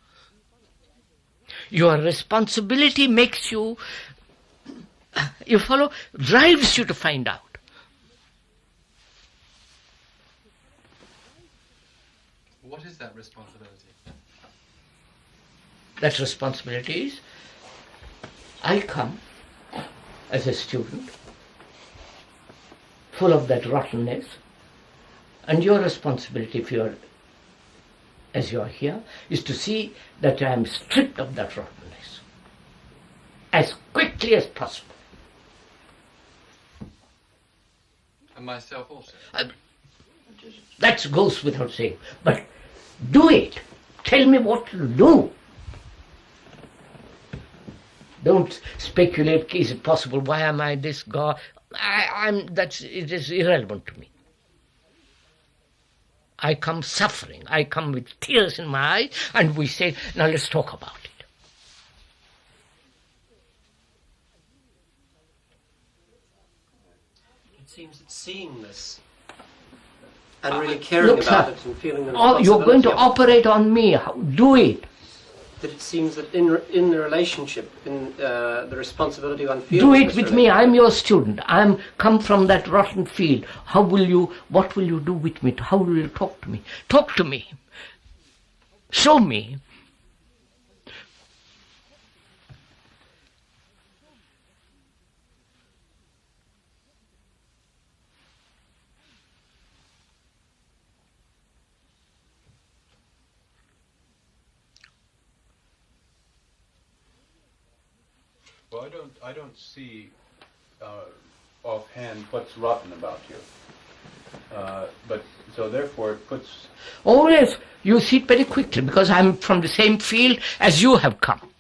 Your responsibility makes you, you follow, drives you to find out. What is that responsibility? That responsibility is, I come as a student, full of that rottenness, and your responsibility, as you are here, is to see that I am stripped of that rottenness as quickly as possible. And myself also. That goes without saying. But do it. Tell me what to do. Don't speculate, is it possible, why am I this God? It is irrelevant to me. I come suffering, I come with tears in my eyes, and we say, now let's talk about it. It seems that seeing this and really caring about it and feeling the responsibility. You're going to operate on me, do it. That it seems that in the relationship, in the responsibility on feeling. Do it with me. I'm your student. I'm come from that rotten field. What will you do with me? How will you talk to me? Talk to me. Show me. Well, I don't see offhand what's rotten about you. But so therefore it puts. Oh yes, you see it very quickly because I'm from the same field as you have come.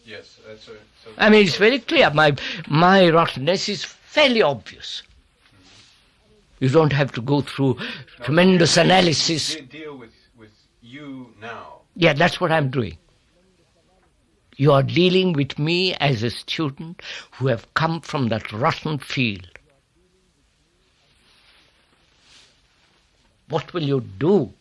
Yes, that's so I mean, it's very clear. My rottenness is fairly obvious. You don't have to go through tremendous analysis. Deal with you now. Yeah, that's what I'm doing. You are dealing with me as a student who have come from that rotten field. What will you do?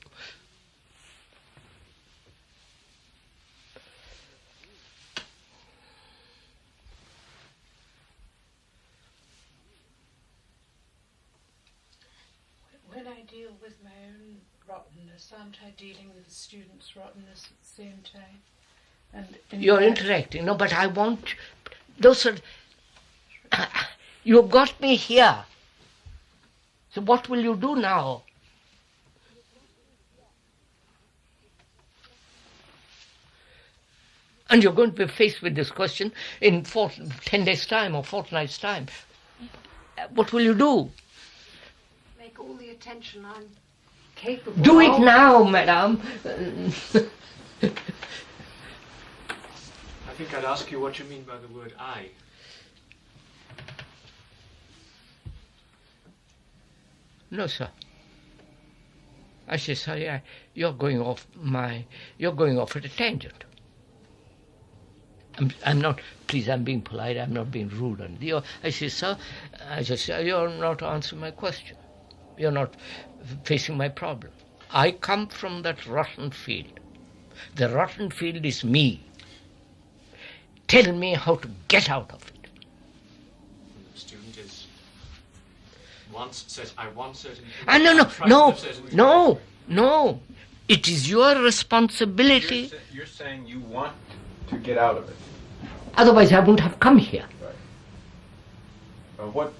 When I deal with my own rottenness, aren't I dealing with the student's rottenness at the same time? You're interacting, no, but I want, those are, you've got me here. So what will you do now? And you're going to be faced with this question in 10 days' time or fortnight's time. What will you do? Make all the attention I'm capable Do of. it now, madam. I think I'd ask you what you mean by the word I. No, sir. I say, sorry, you're going off at a tangent. I'm not, please, I'm being polite, I'm not being rude. I say, sir, you're not answering my question. You're not facing my problem. I come from that rotten field. The rotten field is me. Tell me how to get out of it. The student says, I want certain things. No. It is your responsibility. You're saying you want to get out of it. Otherwise, I wouldn't have come here. Right. What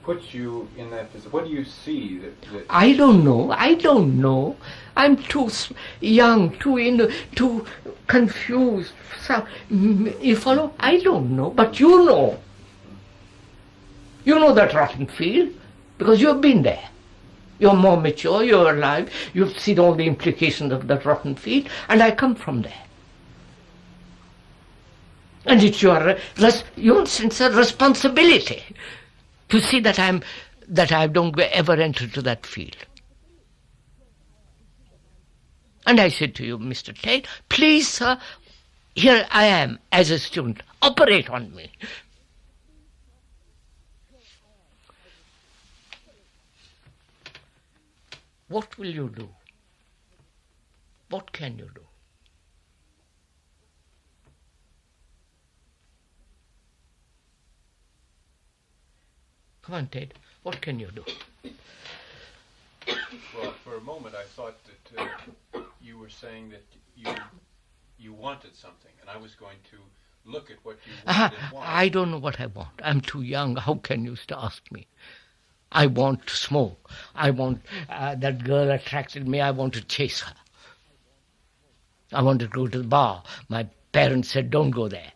puts you in that position? What do you see that I don't know. I'm too young, too confused. So, you follow? I don't know, but you know. You know that rotten field because you've been there. You're more mature, you're alive, you've seen all the implications of that rotten field, and I come from there. And it's your sense of responsibility to see that I don't ever enter into that field. And I said to you, Mr. Tate, please, sir, here I am as a student. Operate on me. What will you do? What can you do? Come on, Ted. What can you do? Well, for a moment I thought that you were saying that you wanted something, and I was going to look at what you wanted and wanted. I don't know what I want. I'm too young. How can you ask me? I want to smoke. I want, that girl attracted me. I want to chase her. I want to go to the bar. My parents said, don't go there.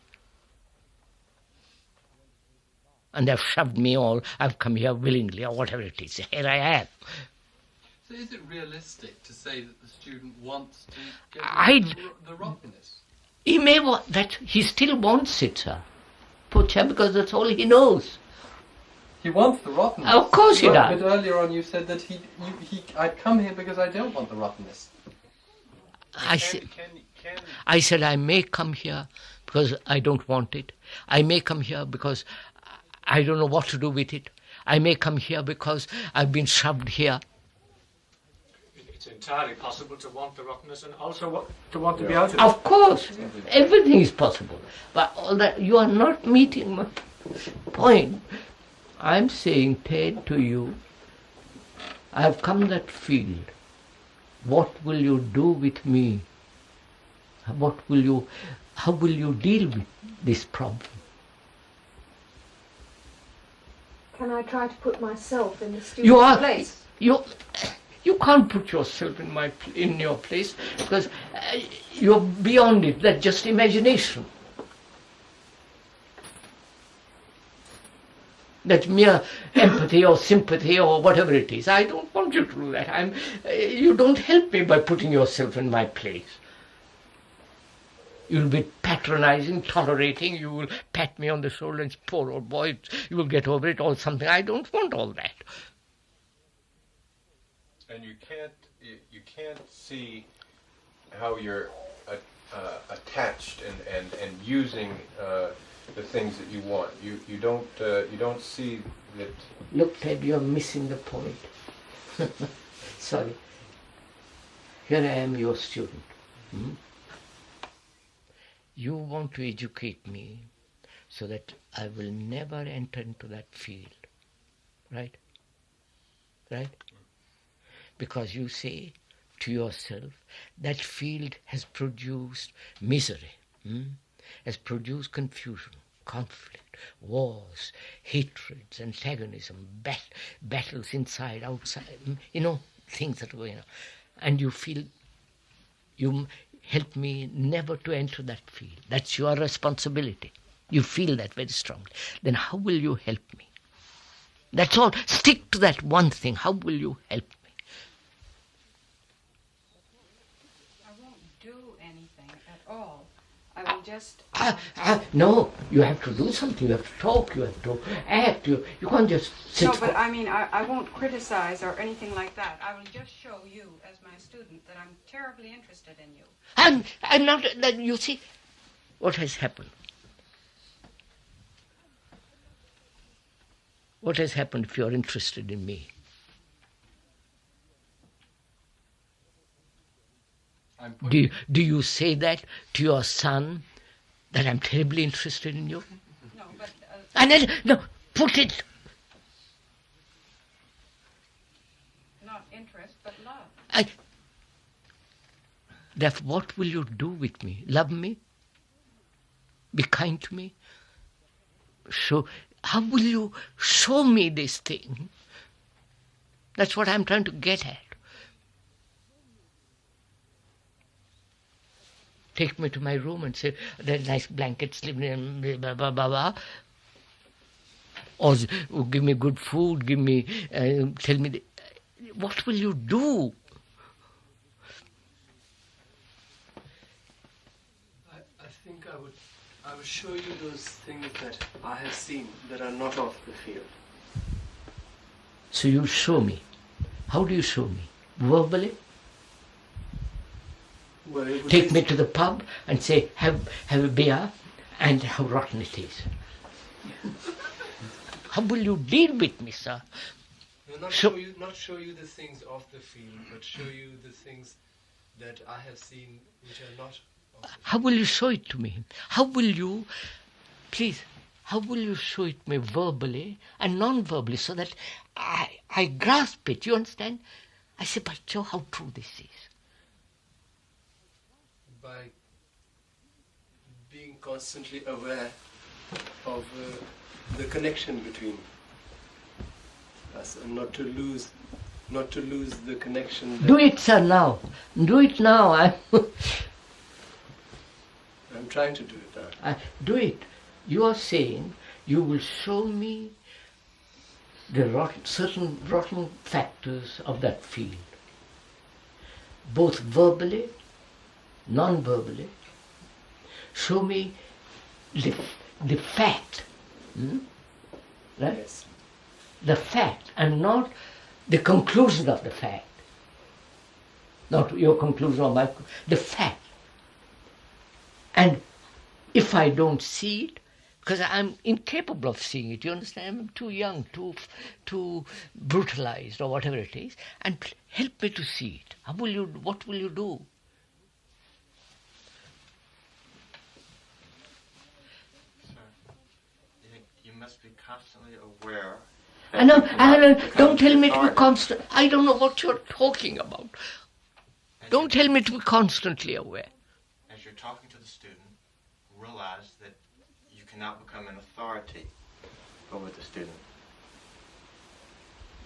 And they've shoved me all. I've come here willingly, or whatever it is. Here I am. So is it realistic to say that the student wants to get the rottenness? He may want that. He still wants it, sir. Poor chap, because that's all he knows. He wants the rottenness. Of course he does. But earlier on you said that I'd come here because I don't want the rottenness. I said I may come here because I don't want it. I may come here because I don't know what to do with it. I may come here because I've been shoved here. It's entirely possible to want the rottenness and also to want to be out of it. Of course. Everything is possible. But all that, you are not meeting my point. I'm saying, Ted, to you, I have come that field. What will you do with me? How will you deal with this problem? Can I try to put myself in the student's place? You can't put yourself in your place because you're beyond it. That's just imagination. That's mere empathy or sympathy or whatever it is. I don't want you to do that. You don't help me by putting yourself in my place. You'll be patronizing, tolerating, you will pat me on the shoulder and say, poor old boy, you will get over it or something. I don't want all that. And you can't see how you're attached and using the things that you want. You don't see that. Look, Ted, you're missing the point. Sorry. Here I am, your student. You want to educate me so that I will never enter into that field. Right? Right? Because you say to yourself, that field has produced misery, has produced confusion, conflict, wars, hatreds, antagonism, battles inside, outside, things that are going on. And you feel you help me never to enter that field. That's your responsibility. You feel that very strongly. Then how will you help me? That's all. Stick to that one thing. How will you help me? I won't do anything at all. I will just... No, you have to do something. You have to talk. You have to act. You can't just sit... No, but I mean, I won't criticize or anything like that. I will just show you, as my student, that I'm terribly interested in you. I'm not... You see, what has happened? What has happened if you're interested in me? Do you say that to your son, that I'm terribly interested in you? No, but... No, put it... Not interest, but love. Therefore, what will you do with me? Love me? Be kind to me? How will you show me this thing? That's what I'm trying to get at. Take me to my room and say, there are nice blankets, blah, blah, blah, blah. or give me good food, give me, tell me, what will you do? I think I would show you those things that I have seen that are not of the field. So you show me. How do you show me? Verbally? Well, Take me to the pub and say, have a beer, and how rotten it is. How will you deal with me, sir? No, not show you the things of the field, but show you the things that I have seen which are not of the field. How will you show it to me? How will you show it to me verbally and non-verbally so that I grasp it, you understand? I say, by Joe, how true this is. By being constantly aware of the connection between us, and not to lose the connection. Do it, sir, now. Do it now. I'm trying to do it now. Do it. You are saying you will show me the certain rotten factors of that field, both verbally, non-verbally. Show me the fact, right? Yes. The fact, and not the conclusion of the fact. Not your conclusion or my, the fact. And if I don't see it, because I'm incapable of seeing it, you understand? I'm too young, too brutalized, or whatever it is, and help me to see it. What will you do? You must be constantly aware. I know, don't tell me to be constant. I don't know what you're talking about. Don't tell me to be constantly aware. As you're talking to the student, realize that you cannot become an authority over the student.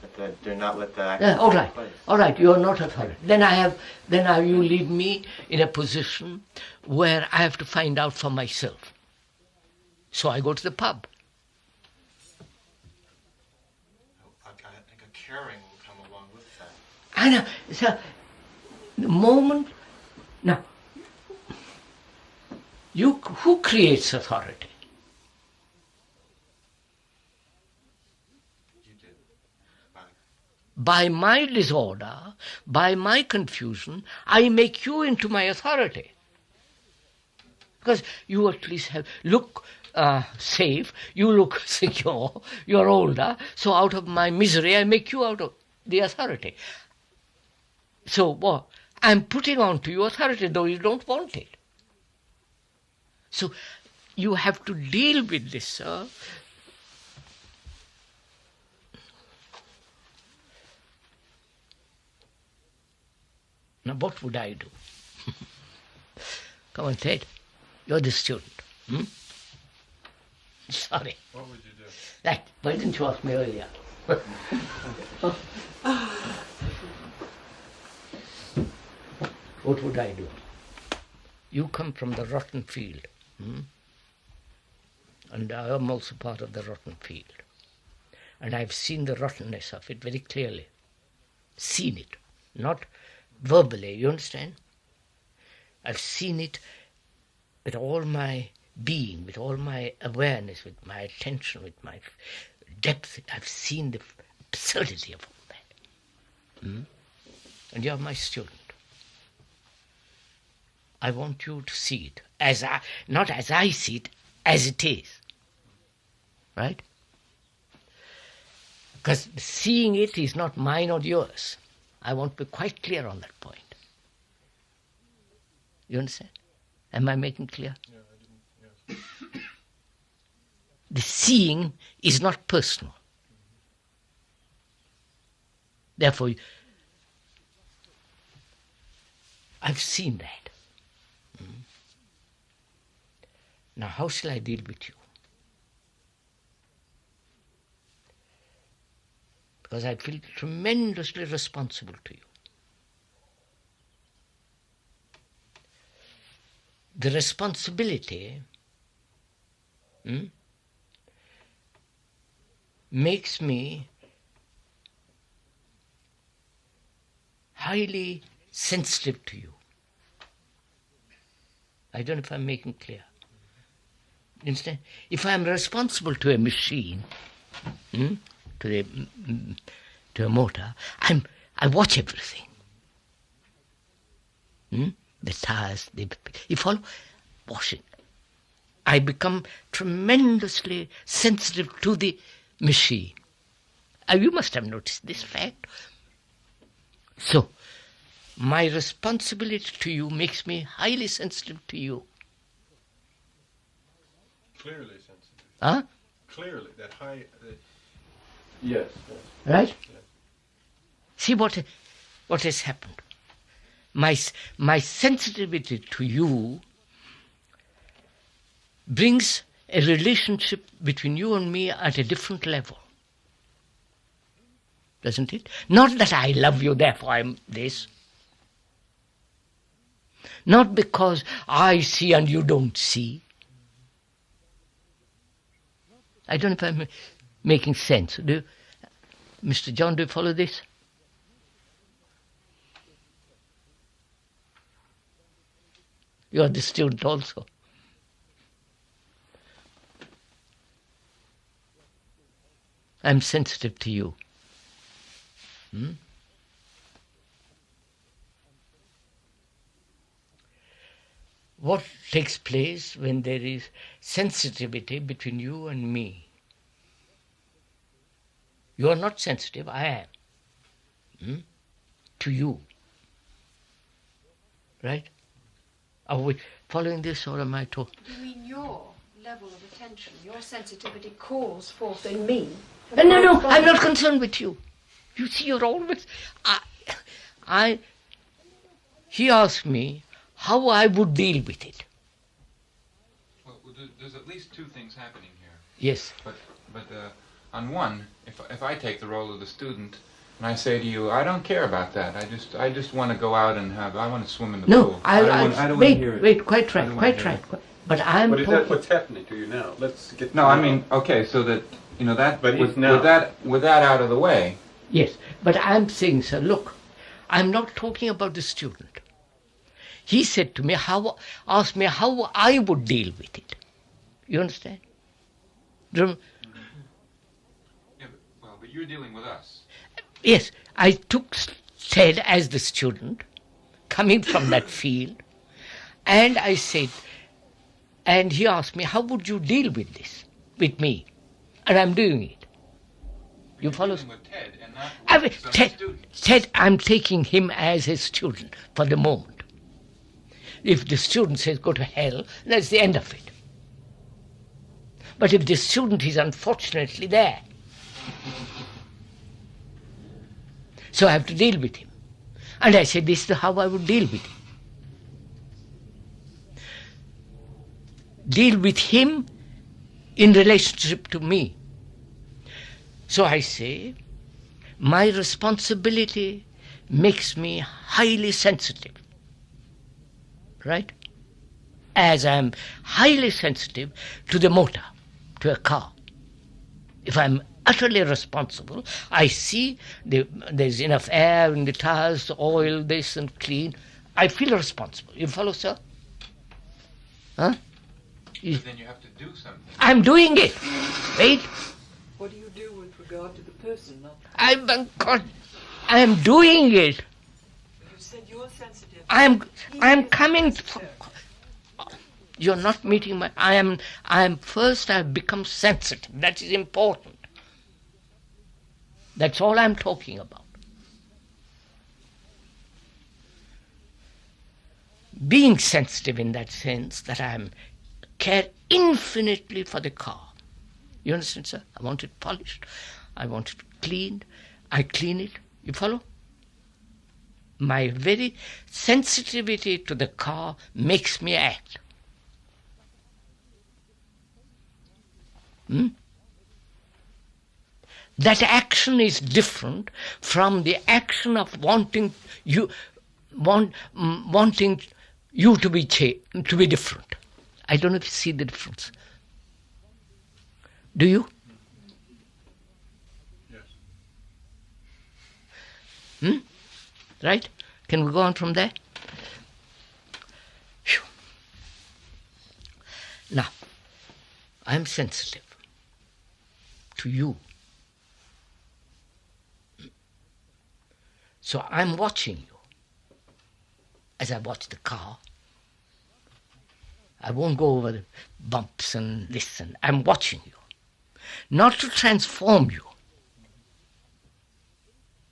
But do not let that act take place. All right, you are not authority. Then you leave me in a position where I have to find out for myself. So I go to the pub. I think a caring will come along with that. I know. So, the moment... Now, who creates authority? You do. By my disorder, by my confusion, I make you into my authority. Because you at least look safe, you look secure, you're older, so out of my misery I make you out of the authority. So what? I'm putting on to you authority, though you don't want it. So you have to deal with this, sir. Now what would I do? Come on, Ted. You're the student. Sorry. What would you do? Why didn't you ask me earlier? What would I do? You come from the rotten field. And I am also part of the rotten field. And I've seen the rottenness of it very clearly. Seen it. Not verbally, you understand? I've seen it with all my being, with all my awareness, with my attention, with my depth. I've seen the absurdity of all that. And you're my student. I want you to see it, not as I see it, as it is. Right? Because seeing it is not mine or yours. I want to be quite clear on that point. You understand? Am I making clear? Yeah, I didn't. Yes. The seeing is not personal. Therefore, I've seen that. Now, how shall I deal with you? Because I feel tremendously responsible to you. The responsibility makes me highly sensitive to you. I don't know if I'm making clear. Instead, if I'm responsible to a machine, to a motor, I watch everything. The tires, you follow? Washing. I become tremendously sensitive to the machine. You must have noticed this fact. So, my responsibility to you makes me highly sensitive to you. Clearly sensitive. Huh? Clearly, that high... yes. Right? Yes. See what has happened. My sensitivity to you brings a relationship between you and me at a different level. Doesn't it? Not that I love you, therefore I'm this. Not because I see and you don't see. I don't know if I'm making sense. Mr. John, do you follow this? You are the student also. I'm sensitive to you. What takes place when there is sensitivity between you and me? You are not sensitive, I am. To you. Right? Are we following this, or am I talking? You mean your level of attention, your sensitivity calls forth in me? No, I'm not concerned with you. You see, you're always... He asked me how I would deal with it. Well, there's at least two things happening here. Yes. But on one, if I take the role of the student and I say to you, I don't care about that. I just want to go out and I want to swim in the pool. I don't want to hear it. Wait, quite right. But I'm... But is that what's happening to you now? Let's get... No, I mean, okay, so that, that, but with that out of the way... Yes, but I'm saying, sir, look, I'm not talking about the student. He said to me, asked me how I would deal with it. You understand? Yeah, but you're dealing with us. Yes, I said as the student, coming from that field, and I said, and he asked me, how would you deal with this, with me? And I'm doing it. You follow? Dealing with Ted and not with Ted, I'm taking him as a student for the moment. If the student says go to hell, that's the end of it. But if the student is unfortunately there, so I have to deal with him. And I said, this is how I would deal with him. Deal with him in relationship to me. So I say, my responsibility makes me highly sensitive. Right? As I'm highly sensitive to the motor, to a car. If I'm utterly responsible, I see there's enough air in the tires, the oil, this and clean. I feel responsible. You follow, sir? Huh? But then you have to do something. I'm doing it. Wait. What do you do with regard to the person? I'm doing it. You said you're sensitive. I'm coming. You're not meeting my... I've become sensitive. That is important. That's all I'm talking about. Being sensitive in that sense that I care infinitely for the car. You understand, sir? I want it polished. I want it cleaned. I clean it. You follow? My very sensitivity to the car makes me act. That action is different from the action of wanting you to be different. I don't know if you see the difference. Do you? Right? Can we go on from there? Phew. Now, I'm sensitive to you. So I'm watching you as I watch the car. I won't go over the bumps and listen. I'm watching you. Not to transform you.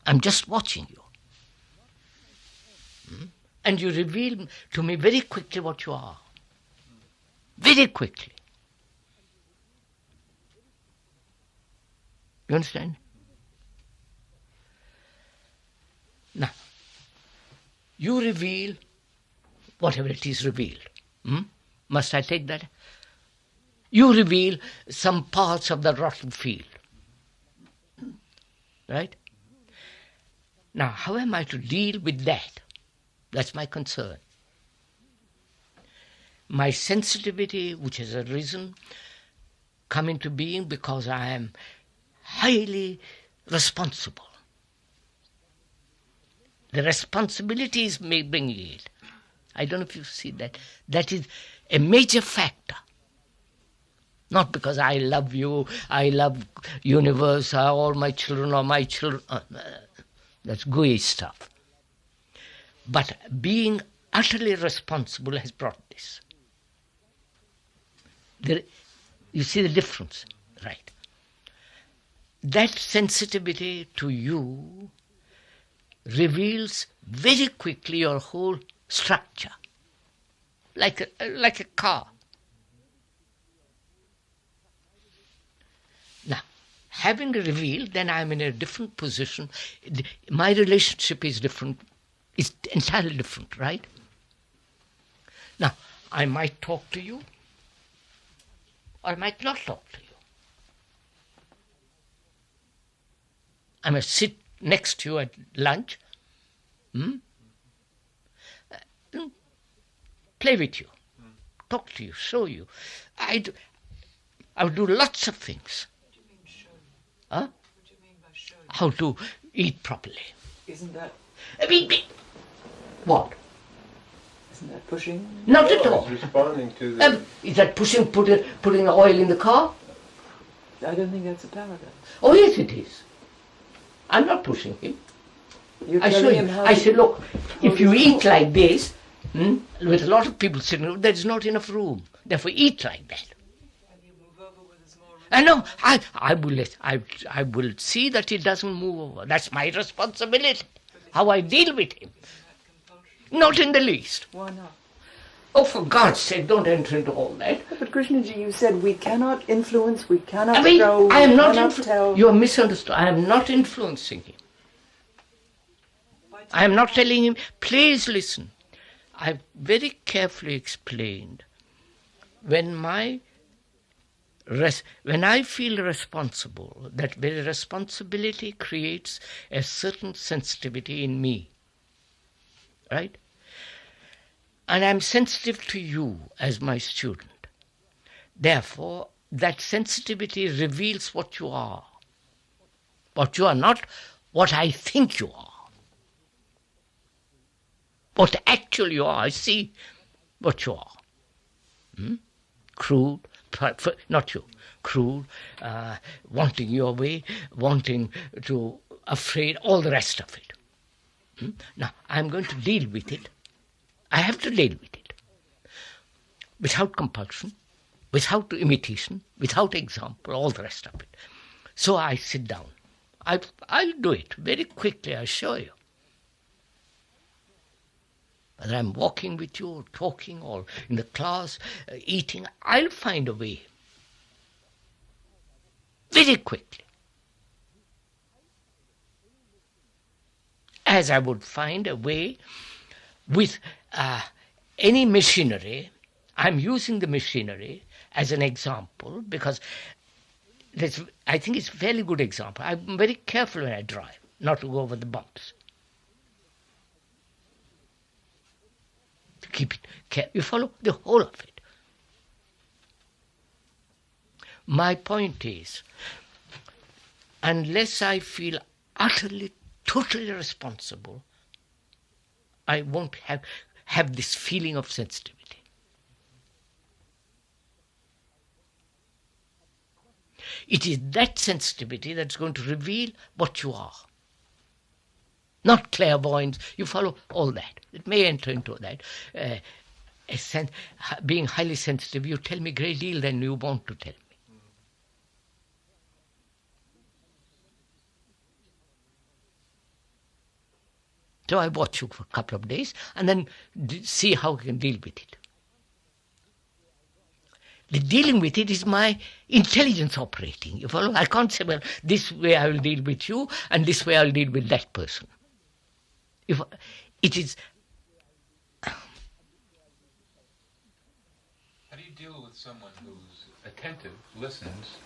I'm just watching you. And you reveal to me very quickly what you are. Very quickly. You understand? Now, you reveal whatever it is revealed. Must I take that? You reveal some parts of the rotten field. Right? Now, how am I to deal with that? That's my concern. My sensitivity, which has arisen, come into being because I am highly responsible. The responsibility is bringing it. I don't know if you see that. That is a major factor. Not because I love you, I love universe, all my children or my children. That's gooey stuff. But being utterly responsible has brought this. You see the difference, right? That sensitivity to you reveals very quickly your whole structure, like a car. Now, having revealed, then I'm in a different position. My relationship is different. It's entirely different, right? Now, I might talk to you, or I might not talk to you. I might sit next to you at lunch, play with you, talk to you, show you. I will do lots of things. What do you mean show? Huh? What do you mean by show? How to eat properly. Isn't that... What? Isn't that pushing? Not at all. Responding to the... Is that putting the oil in the car? I don't think that's a paradox. Oh, yes, it is. I'm not pushing him. I show him. I say, look, if you eat like this, with a lot of people sitting, there is not enough room. Therefore, eat like that. And you move over where there's more room. I know. I will see that he doesn't move over. That's my responsibility. How I deal with him. Not in the least. Why not? Oh, for God's sake, don't enter into all that. But Krishnaji, you said we cannot influence, we cannot I show, am we not cannot tell. You are misunderstood. I am not influencing him. I am not telling him, please listen. I very carefully explained when I feel responsible, that very responsibility creates a certain sensitivity in me. Right? And I'm sensitive to you as my student. Therefore, that sensitivity reveals what you are. What you are, not what I think you are. What actually you are, I see what you are. Crude, not you, crude, wanting your way, wanting to, afraid, all the rest of it. Now, I'm going to deal with it. I have to deal with it. Without compulsion, without imitation, without example, all the rest of it. So I sit down. I'll do it very quickly, I assure you. Whether I'm walking with you, or talking, or in the class, eating, I'll find a way. Very quickly. As I would find a way with any machinery. I'm using the machinery as an example because I think it's a fairly good example. I'm very careful when I drive, not to go over the bumps. To keep it, you follow the whole of it. My point is, unless I feel utterly totally responsible, I won't have this feeling of sensitivity. It is that sensitivity that's going to reveal what you are. Not clairvoyance, you follow all that. It may enter into that. Being highly sensitive, you tell me a great deal than you want to tell me. So I watch you for a couple of days and then see how I can deal with it. The dealing with it is my intelligence operating. You follow? I can't say, well, this way I will deal with you and this way I will deal with that person. If it is... How do you deal with someone who's attentive, listens,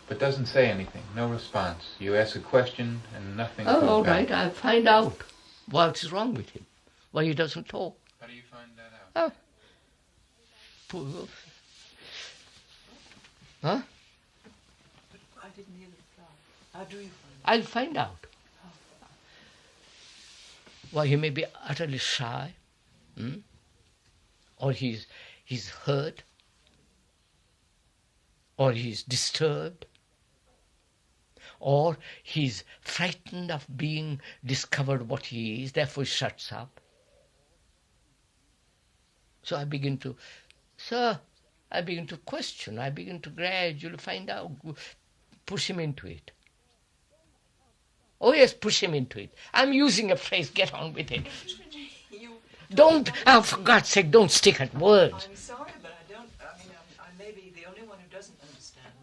but doesn't say anything, no response? You ask a question and nothing comes all back. right, I'll find out what's wrong with him, why he doesn't talk. How do you find that out? Huh? I didn't hear the reply. How do you find out? I'll find out. Why, he may be utterly shy, or he's hurt, or he's disturbed, or he's frightened of being discovered what he is, therefore he shuts up. So I begin to question, I begin to gradually find out, push him into it. Oh yes, push him into it. I'm using a phrase, get on with it. Don't, for God's sake, don't stick at words. I'm sorry, but I may be the only one who doesn't understand.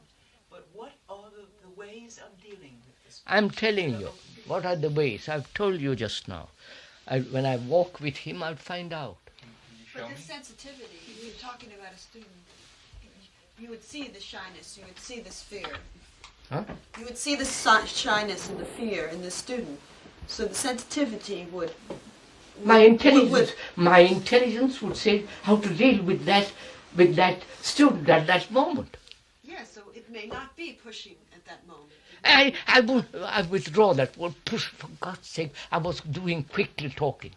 But what are the ways of dealing with this? I'm telling you, what are the ways? I've told you just now. When I walk with him, I'll find out. But this sensitivity, you're talking about a student, you would see the shyness, you would see this fear. Huh? You would see the shyness and the fear in the student. So the sensitivity would... My intelligence would say how to deal with that student at that moment. Yeah, so it may not be pushing at that moment. I withdraw that word push, for God's sake. I was doing quickly talking.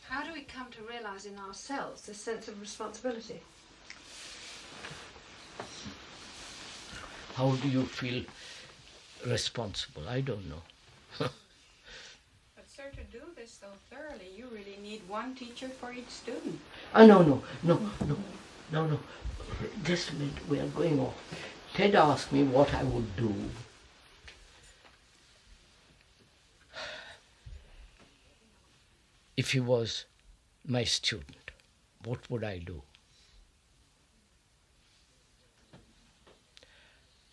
How do we come to realize in ourselves this sense of responsibility? How do you feel responsible? I don't know. But sir, to do this so thoroughly, you really need one teacher for each student. No. Just a minute, we are going off. Ted asked me what I would do. If he was my student, what would I do?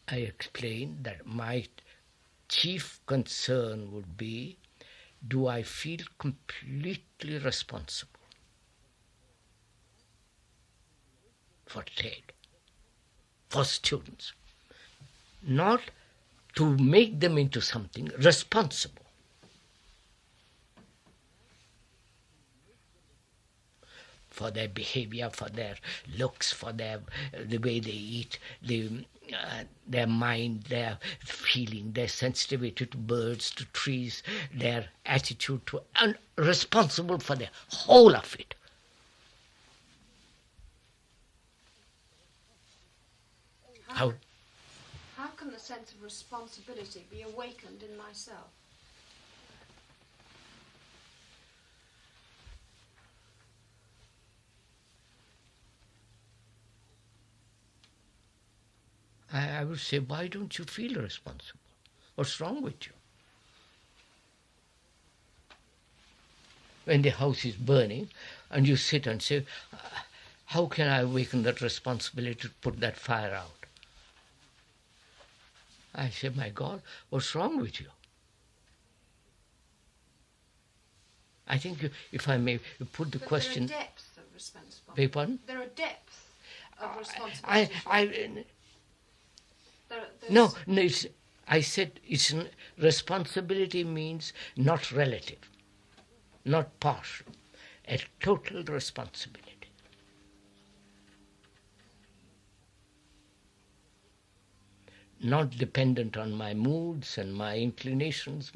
I explained that my chief concern would be, do I feel completely responsible for Ted, for students? Not to make them into something, responsible. For their behavior, for their looks, for the way they eat, their mind, their feeling, their sensitivity to birds, to trees, their attitude to, and responsible for the whole of it. How can the sense of responsibility be awakened in myself? I would say, why don't you feel responsible? What's wrong with you? When the house is burning and you sit and say, how can I awaken that responsibility to put that fire out? I say, my God, what's wrong with you? I think if I may put the question... There are depths of responsibility. Pardon? There are depths of responsibility. No, I said responsibility means not relative, not partial, a total responsibility. Not dependent on my moods and my inclinations,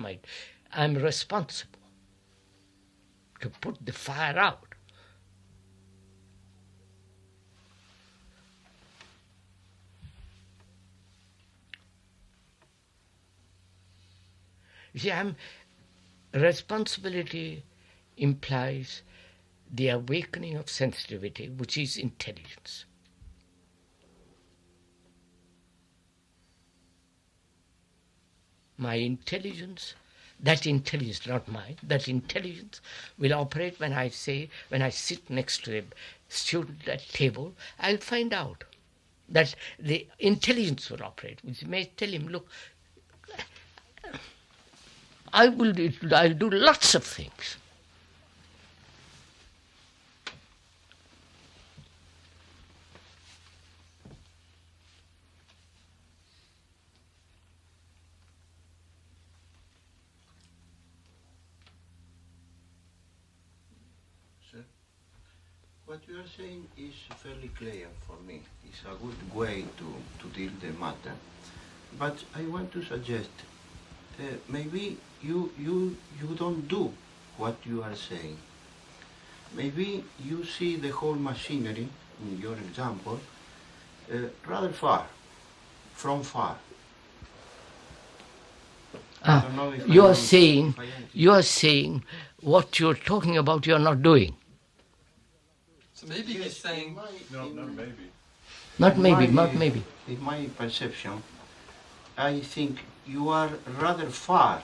I'm responsible to put the fire out. You see, responsibility implies the awakening of sensitivity, which is intelligence. My intelligence, that intelligence, not mine, that intelligence will operate when I sit next to a student at table, I'll find out that the intelligence will operate, which may tell him, look, I'll do lots of things. Sir, what you are saying is fairly clear for me. It's a good way to deal the matter. But I want to suggest maybe you don't do what you are saying. Maybe you see the whole machinery, in your example, rather far, from far. You are saying what you're talking about you're not doing. So maybe he's saying... No, not maybe. Not maybe. In my perception, I think you are rather far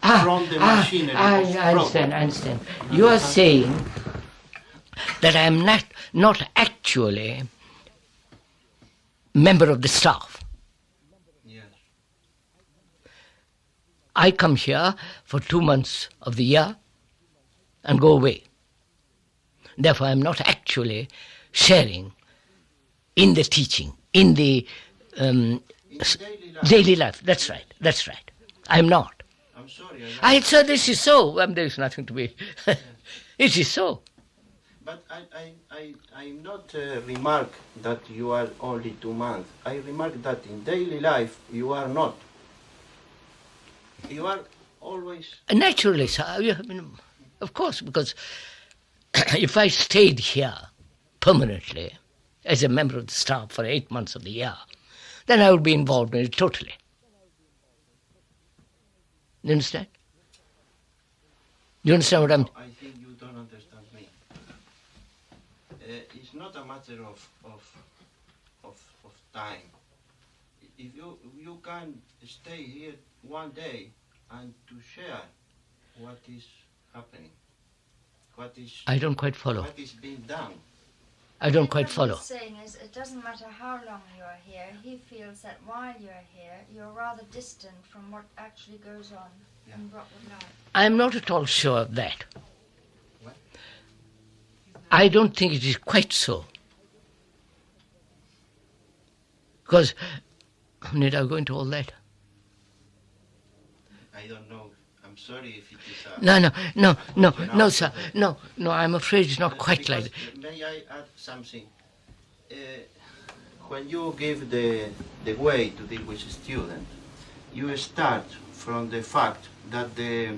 from the machinery. I understand. You are saying that I am not actually member of the staff. Yes. I come here for 2 months of the year and go away. Therefore, I am not actually sharing in the teaching, in the daily life. That's right. I am not. I'm sorry. So this is so. There is nothing to be. It is so. But I not remark that you are only 2 months. I remark that in daily life you are not. You are always... Naturally, sir. Of course, because if I stayed here permanently as a member of the staff for 8 months of the year, then I would be involved in it totally. You understand? You understand what I'm... I think you don't understand me. It's not a matter of time. If you can stay here one day and to share what is happening, I don't quite follow. What is being done. I don't quite follow. What he's saying is it doesn't matter how long you are here, he feels that while you are here, you're rather distant from what actually goes on in Brockwood life. I'm not at all sure of that. What? I don't think it is quite so. Because, need I go into all that? I don't know. I'm sorry if it is No, sir. No, I'm afraid it's not quite like that. May I add something? When you give the way to deal with a student, you start from the fact that the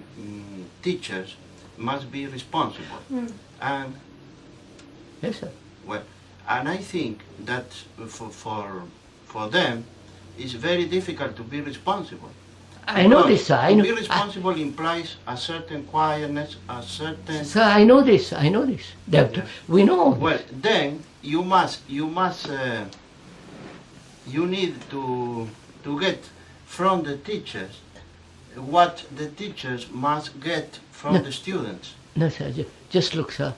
teachers must be responsible. And yes, sir. Well, and I think that for them, it's very difficult to be responsible. I know this, sir. To be responsible implies a certain quietness, a certain... Sir, I know this. We know. Well, then you need to get from the teachers what the teachers must get from the students. No, sir. Just look, sir.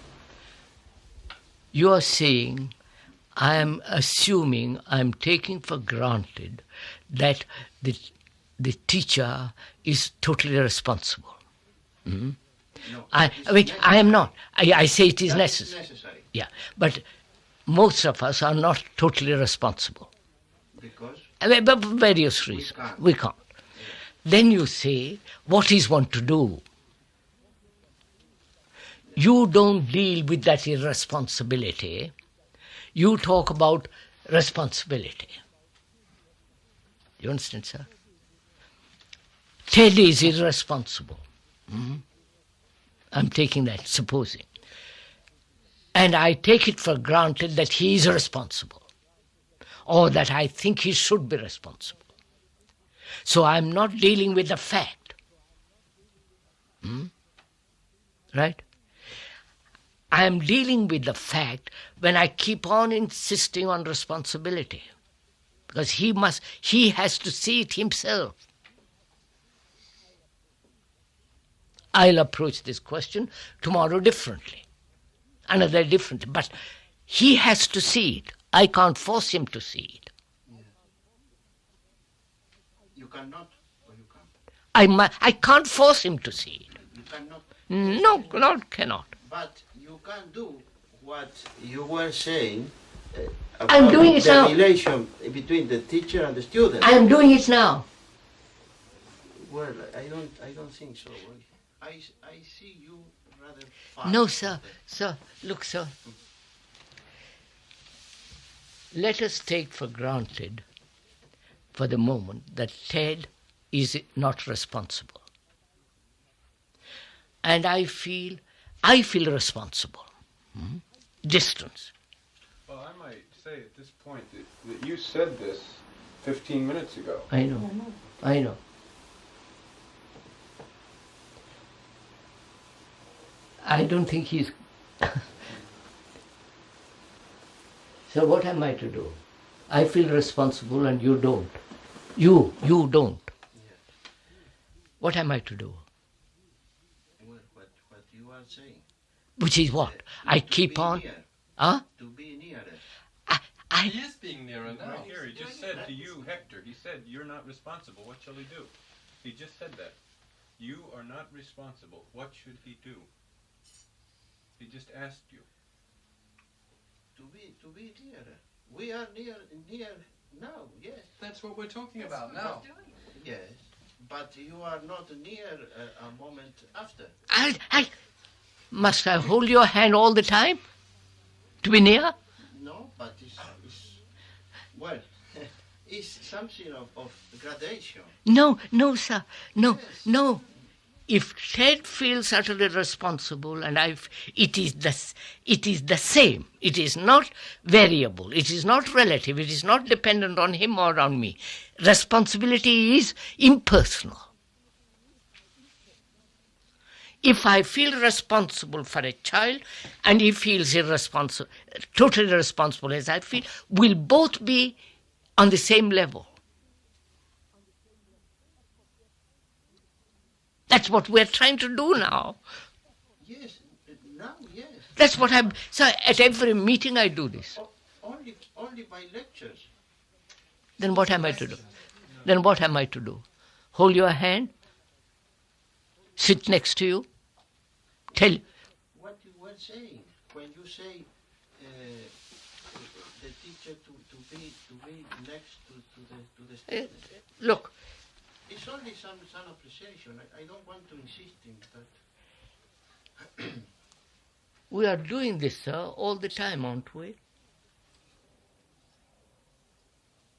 You are saying, I am assuming, I am taking for granted that the teacher is totally responsible. Mm-hmm. No, I am not. I say it is necessary. Yeah, but most of us are not totally responsible. Because? For various reasons. We can't. Then you say, what is one to do? You don't deal with that irresponsibility. You talk about responsibility. You understand, sir? Teddy is irresponsible. I'm taking that, supposing. And I take it for granted that he is responsible, or that I think he should be responsible. So I'm not dealing with the fact. Right? I am dealing with the fact when I keep on insisting on responsibility, because he has to see it himself. I'll approach this question tomorrow differently, another differently, but he has to see it. I can't force him to see it. You cannot, or you can? I can't force him to see it. You cannot? No, cannot. But you can do what you were saying I'm about doing it the now. relation between the teacher and the student. I am doing it now. Well, I don't think so. I see you rather far. No, sir. Sir, look, sir. Let us take for granted for the moment that Ted is not responsible. And I feel responsible. Distance. Well, I might say at this point that you said this 15 minutes ago. I know. I don't think he's... So what am I to do? I feel responsible and you don't. You don't. What am I to do? Well, what you are saying. Which is what? I keep on... Huh? To be nearer. He is being nearer now. Right here, he just said to you, Hector, he said, you're not responsible. What shall he do? He just said that. You are not responsible. What should he do? He just asked you. To be nearer. We are near now, yes. That's what we're talking about now. Yes, but you are not near a moment after. Must I hold your hand all the time? To be near? No, but well, it's something of gradation. No, sir. No. If Ted feels utterly responsible, and it is the same. It is not variable. It is not relative. It is not dependent on him or on me. Responsibility is impersonal. If I feel responsible for a child, and he feels totally irresponsible as I feel, we'll both be on the same level. That's what we're trying to do now. Yes, now, yes. That's what so at every meeting I do this. Only by lectures. Then what am I to do? Hold your hand? Sit next to you? Tell you. What you were saying, when you say the teacher to be next to the student. Look. It's only some appreciation. I don't want to insist in that. We are doing this, sir, all the time, aren't we?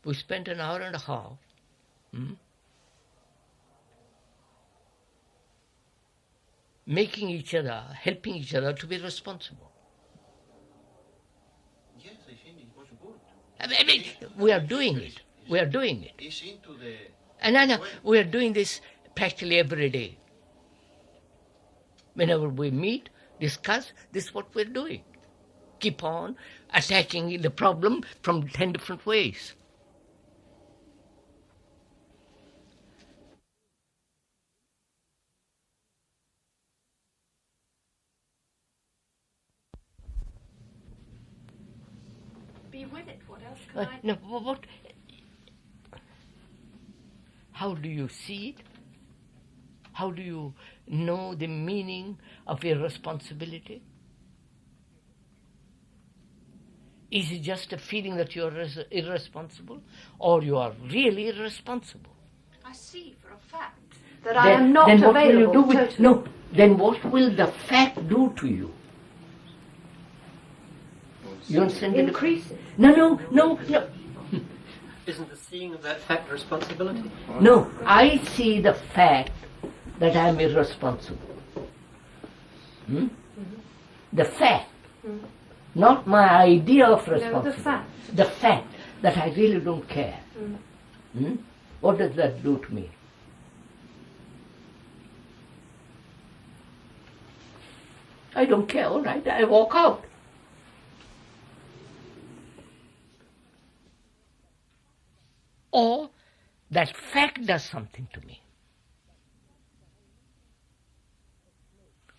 We spent an hour and a half. Making each other, helping each other to be responsible. Yes, I think it was good. I mean, we are doing it. It's into the... And we are doing this practically every day. Whenever we meet, discuss, this is what we're doing. Keep on attacking the problem from 10 different ways. Be with it. What else can I do? No, what? How do you see it? How do you know the meaning of irresponsibility? Is it just a feeling that you are irresponsible, or you are really irresponsible? I see for a fact that I am not then available. What will you do with, totally. no, then what will the fact do to you? You understand? Increase it. No. Isn't the seeing of that fact responsibility? No, I see the fact that I am irresponsible. The fact, not my idea of responsibility. the fact. The fact that I really don't care. What does that do to me? I don't care, all right, I walk out. Or that fact does something to me.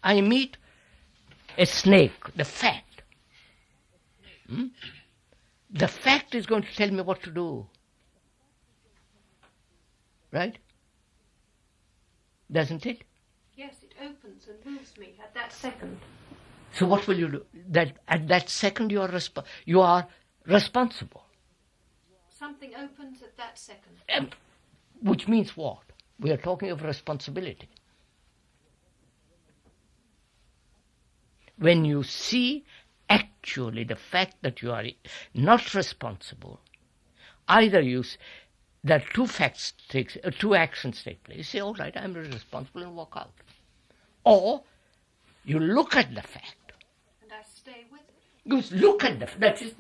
I meet a snake, the fact. The fact is going to tell me what to do. Right? Doesn't it? Yes, it opens and moves me at that second. So what will you do? That at that second you are responsible. Something opens at that second. Which means what? We are talking of responsibility. When you see actually the fact that you are not responsible, either that two actions take place. You say, all right, I'm responsible, and walk out. Or you look at the fact. And I stay with it. You look at that is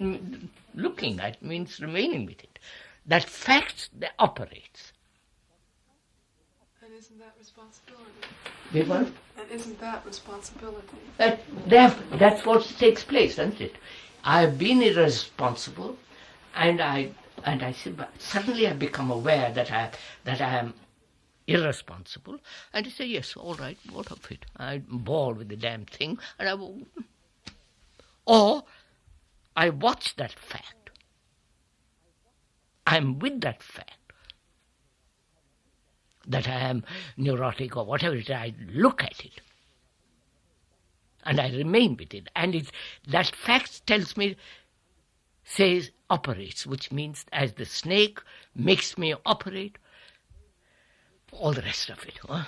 looking at means remaining with it. That fact that operates. And isn't that responsibility? They what? And isn't that responsibility? That's what takes place, isn't it? I've been irresponsible, and I say, but suddenly I become aware that I am irresponsible, and I say, yes, all right, what of it? I'm bored with the damn thing, and I will. Or I watch that fact. I'm with that fact. That I am neurotic or whatever it is, I look at it. And I remain with it. And that fact tells me, operates, which means as the snake makes me operate, all the rest of it. Huh?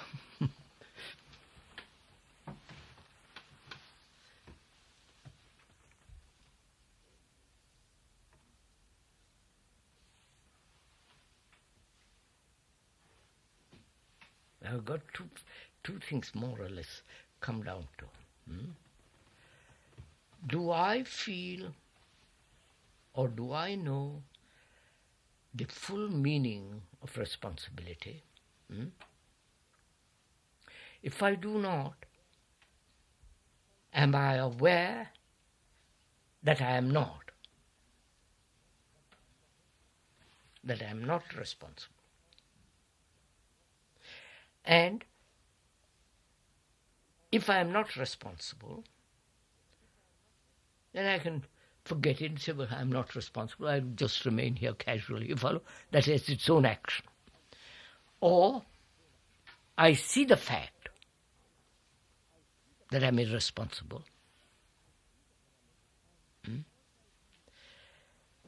I've got two things more or less come down to. Do I feel or do I know the full meaning of responsibility? If I do not, am I aware that I am not? That I am not responsible? And if I am not responsible, then I can forget it and say, well, I'm not responsible, I'll just remain here casually. You follow? That is its own action. Or I see the fact that I'm irresponsible.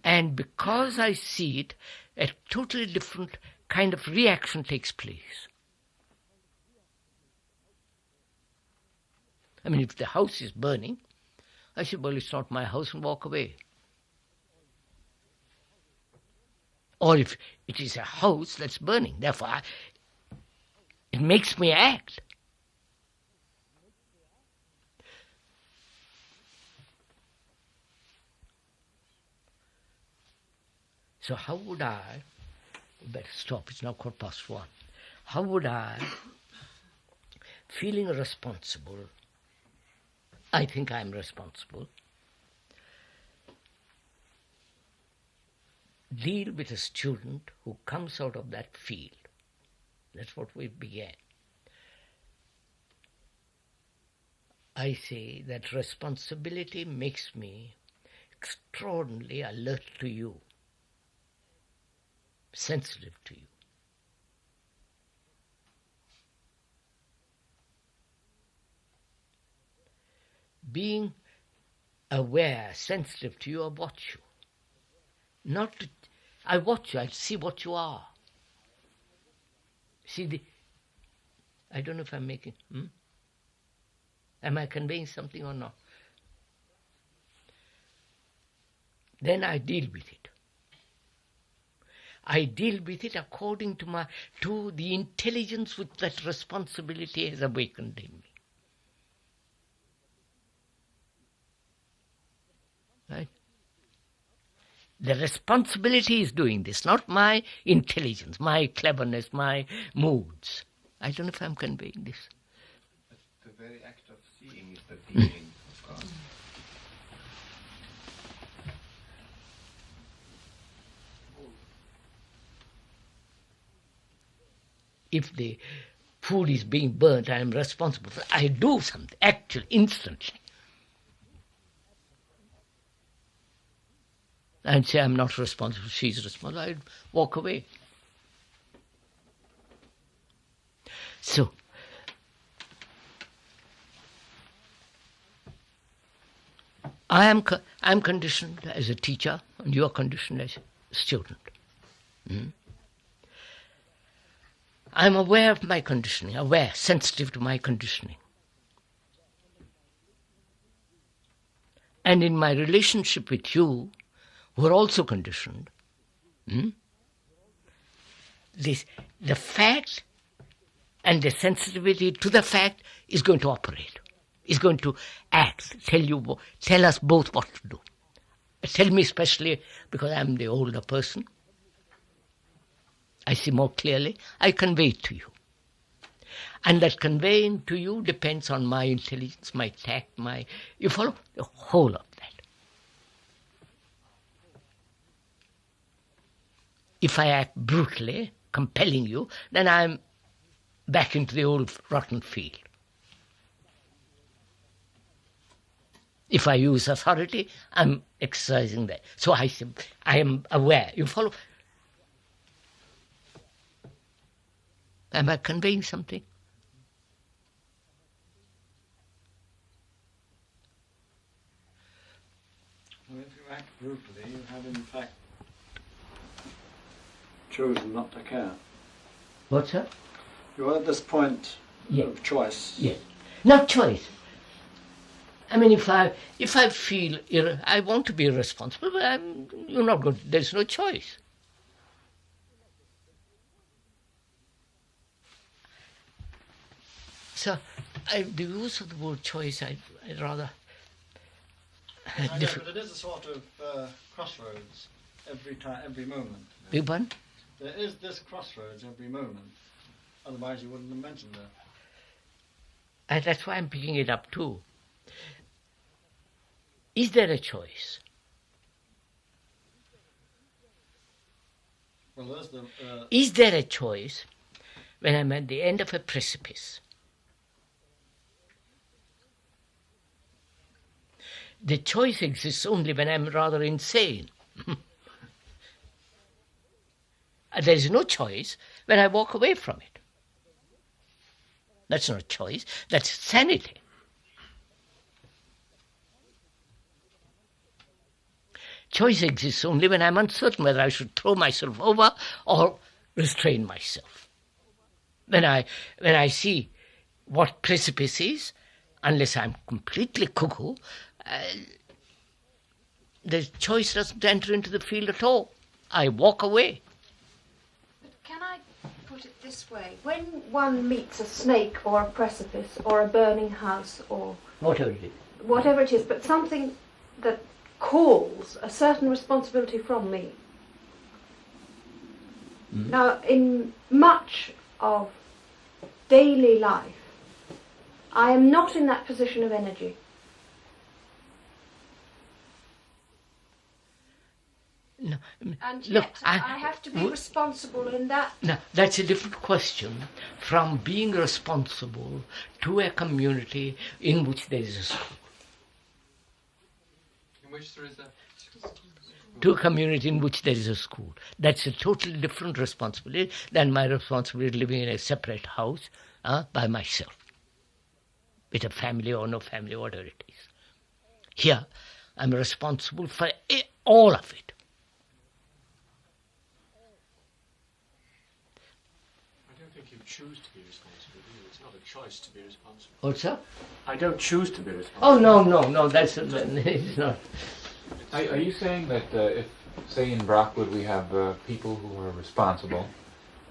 And because I see it, a totally different kind of reaction takes place. I mean, if the house is burning, I say, well, it's not my house, and walk away. Or if it is a house that's burning, therefore it makes me act. So how would I, better stop, it's now 1:15. How would I, feeling responsible, I think I'm responsible, deal with a student who comes out of that field? That's what we began. I say that responsibility makes me extraordinarily alert to you, sensitive to you. Being aware, sensitive to you, I watch you. I watch you, I see what you are. See I don't know if I'm making, Am I conveying something or not? Then I deal with it. I deal with it according to the intelligence which that responsibility has awakened in me. Right? The responsibility is doing this, not my intelligence, my cleverness, my moods. I don't know if I'm conveying this. The very act of seeing is the being of God. If the food is being burnt, I am responsible for it. I do something, actually, instantly. And say, I'm not responsible, she's responsible, I'd walk away. So, I'm conditioned as a teacher, and you are conditioned as a student. I'm aware of my conditioning, sensitive to my conditioning. And in my relationship with you, who are also conditioned, the fact and the sensitivity to the fact is going to operate, is going to act, tell us both what to do. Tell me especially, because I'm the older person, I see more clearly, I convey it to you. And that conveying to you depends on my intelligence, my tact, you follow? The whole of that. If I act brutally, compelling you, then I'm back into the old rotten field. If I use authority, I'm exercising that. So I am aware. You follow? Am I conveying something? Well, if you act brutally, you have in fact chosen not to care. What's that? You're at this point of choice. Yes. Not choice. I mean, if I feel I want to be irresponsible, but you're not going to, there's no choice. So, the use of the word choice, I'd rather... I know, but it is a sort of crossroads every moment. Big one? There is this crossroads every moment. Otherwise you wouldn't have mentioned that. And that's why I'm picking it up too. Is there a choice? Well, there's the... Is there a choice when I'm at the end of a precipice? The choice exists only when I'm rather insane. There is no choice when I walk away from it. That's not a choice, that's sanity. Choice exists only when I'm uncertain whether I should throw myself over or restrain myself. When I see what precipice is, unless I'm completely cuckoo, the choice doesn't enter into the field at all. I walk away. But can I put it this way? When one meets a snake or a precipice or a burning house or... Whatever it is, but something that calls a certain responsibility from me. Mm-hmm. Now, in much of daily life, I am not in that position of energy. No. And Look, yet I have to be responsible in that. No, that's a different question from being responsible to a community in which there is a school. In which there is a... To a community in which there is a school. That's a totally different responsibility than my responsibility living in a separate house by myself. With a family or no family, whatever it is. Here, I'm responsible for all of it. I don't think you choose to be responsible, do you? It's not a choice to be responsible. What's that? I don't choose to be responsible. Oh, no, that's it's not. Are you saying that say in Brockwood we have people who are responsible,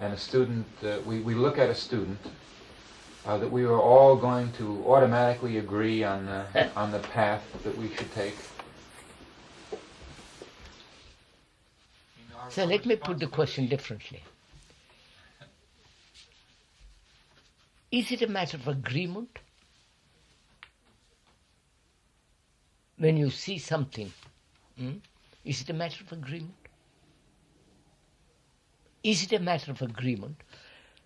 and a student, we look at a student that we are all going to automatically agree on the path that we should take. So let me put the question differently. Is it a matter of agreement? When you see something, is it a matter of agreement? Is it a matter of agreement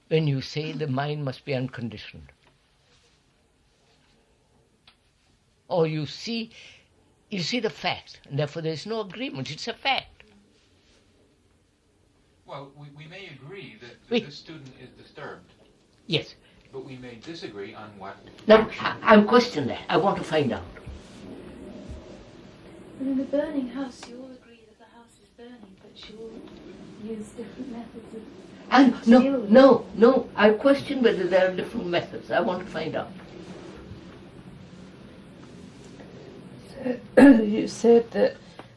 when you say the mind must be unconditioned? Or you see the fact, and therefore there is no agreement, it's a fact. Well, we may agree that this student is disturbed. Yes. But we may disagree on what... Now, I'm questioning that. I want to find out. But in the burning house, you all agree that the house is burning, but you all use different methods of... And no. I question whether there are different methods. I want to find out. So, you said that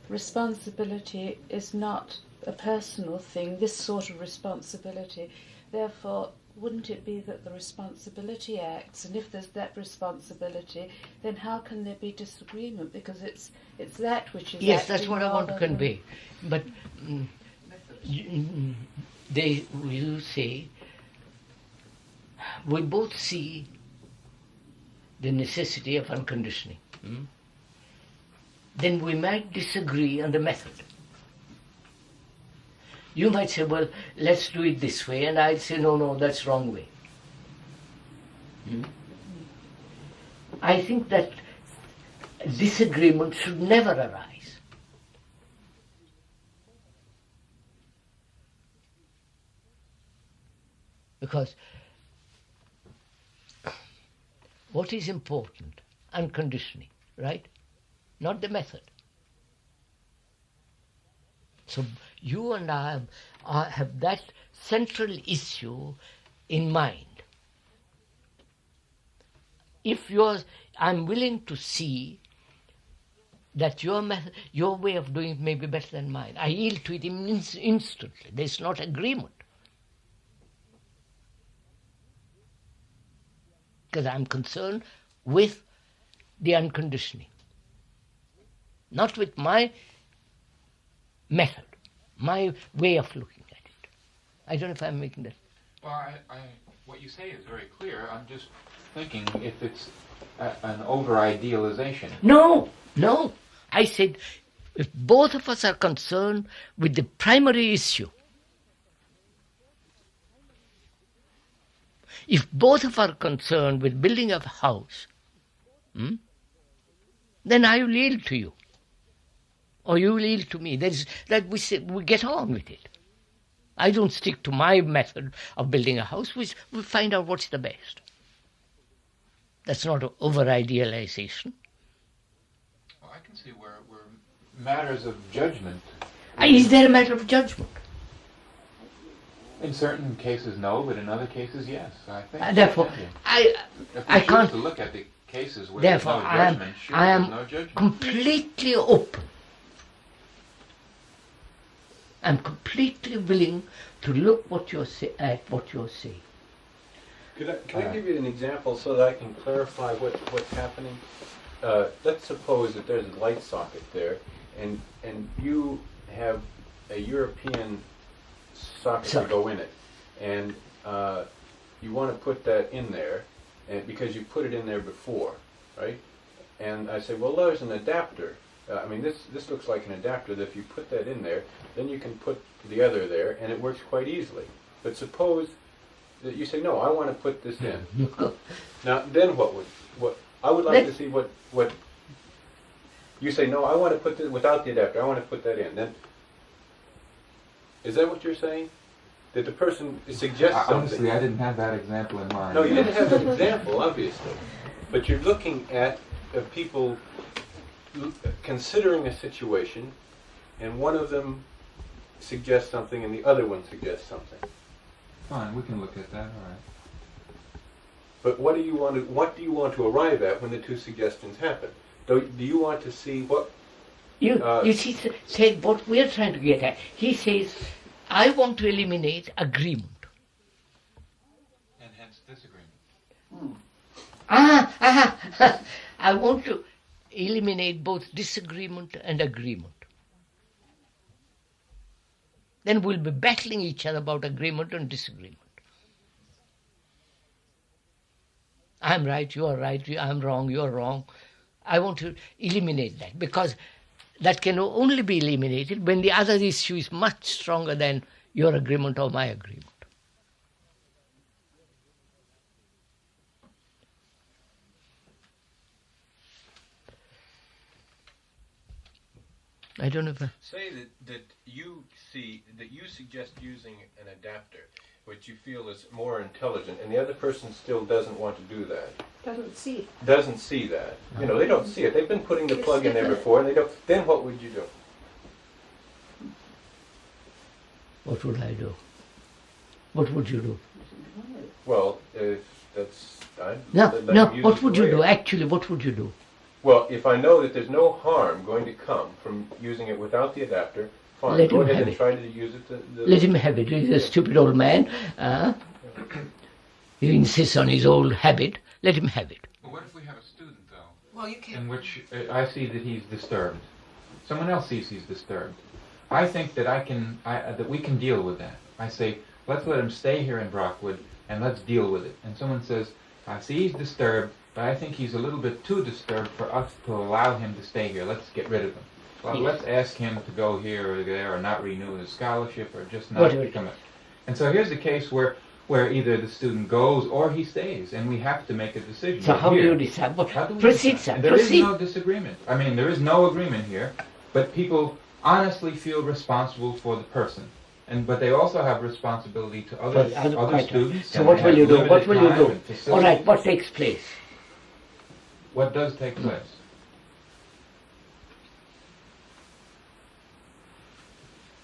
responsibility is not a personal thing, this sort of responsibility. Therefore, wouldn't it be that the responsibility acts, and if there's that responsibility, then how can there be disagreement? Because it's that which is... Yes, that's what I want to convey. But they will say, we both see the necessity of unconditioning. Then we might disagree on the method. You might say, well, let's do it this way, and I'd say, no, that's wrong way. I think that disagreement should never arise. Because what is important? Unconditioning, right? Not the method. So you and I have that central issue in mind. I'm willing to see that your method, your way of doing it may be better than mine. I yield to it instantly. There's not agreement. Because I'm concerned with the unconditioning. Not with my method, my way of looking at it. I don't know if I'm making that. Well, what you say is very clear. I'm just thinking if it's an over-idealization. No. I said if both of us are concerned with the primary issue, if both of us are concerned with building a house, then I will yield to you. Or you will yield to me. We get on with it. I don't stick to my method of building a house. We find out what's the best. That's not an over-idealization. Well, I can see where matters of judgment... Is there a matter of judgment? In certain cases, no, but in other cases, yes. I think. Therefore, I can't... to look at the cases where therefore, there's no judgment, I am no judgment. completely open. I'm completely willing to look at what you're saying. Can I give you an example so that I can clarify what's happening? Let's suppose that there's a light socket there, and you have a European socket to go in it, and you want to put that in there, and because you put it in there before, right? And I say, well, there's an adapter. This looks like an adapter that if you put that in there, then you can put the other there, and it works quite easily. But suppose that you say, no, I want to put this in. Now, then what I would like to see what you say, no, I want to put this without the adapter, I want to put that in. Then, is that what you're saying? That the person suggests something? Honestly, I didn't have that example in mind. No, you didn't have an example, obviously. But you're looking at people considering a situation, and one of them suggests something and the other one suggests something. Fine, we can look at that, all right. But what do you want to arrive at when the two suggestions happen? Do you want to see You see, said what we are trying to get at. He says, I want to eliminate agreement. And hence disagreement. I want to eliminate both disagreement and agreement. Then we'll be battling each other about agreement and disagreement. I'm right, you are right, I'm wrong, you are wrong. I want to eliminate that, because that can only be eliminated when the other issue is much stronger than your agreement or my agreement. I don't know if Say that you suggest using an adapter, which you feel is more intelligent, and the other person still doesn't want to do that. Doesn't see it. Doesn't see that. You know, they don't see it. They've been putting the plug in there before, and they don't. Then what would you do? What would I do? What would you do? Well, that's... What would you do? Actually, what would you do? Well, if I know that there's no harm going to come from using it without the adapter, fine. Let Go him ahead have and it. try to use it. Let him have it. He's a stupid old man. He insists on his old habit. Let him have it. But what if we have a student, though, Well, you can't. in which I see that he's disturbed? Someone else sees he's disturbed. I think that that we can deal with that. I say, let's let him stay here in Brockwood and let's deal with it. And someone says, I see he's disturbed, but I think he's a little bit too disturbed for us to allow him to stay here. Let's get rid of him. Well, let's ask him to go here or there, or not renew his scholarship, or just not become a... And so here's the case where either the student goes or he stays, and we have to make a decision. So how do you decide? Proceed, sir. There is no disagreement. I mean, there is no agreement here, but people honestly feel responsible for the person. But they also have responsibility to other students. So what will you do? What will you do? All right, what takes place? What does take place?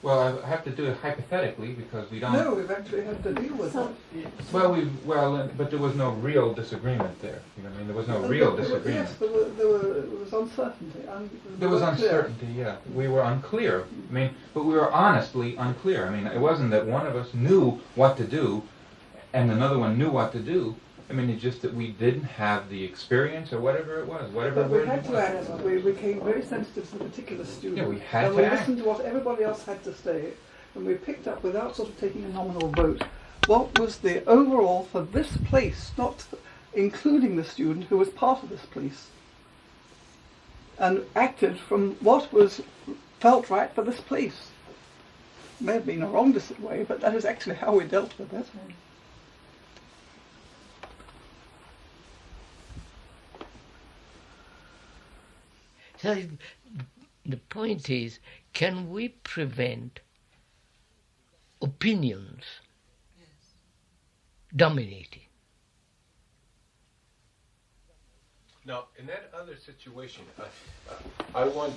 Well, I have to do it hypothetically because we don't... No, we've actually had to deal with it. But there was no real disagreement there. You know, I mean, there was no real disagreement. Yes, there was uncertainty. There was uncertainty, yeah. We were unclear. I mean, but we were honestly unclear. I mean, it wasn't that one of us knew what to do and another one knew what to do. I mean, it's just that we didn't have the experience or whatever it was. But we had to act. We became very sensitive to the particular student. Yeah, we had and to we act. listened to what everybody else had to say, and we picked up, without sort of taking a nominal vote, what was the overall for this place, not including the student who was part of this place, and acted from what felt right for this place. It may have been a wrong way, but that is actually how we dealt with it. So the point is, can we prevent opinions dominating? Now, in that other situation, I want,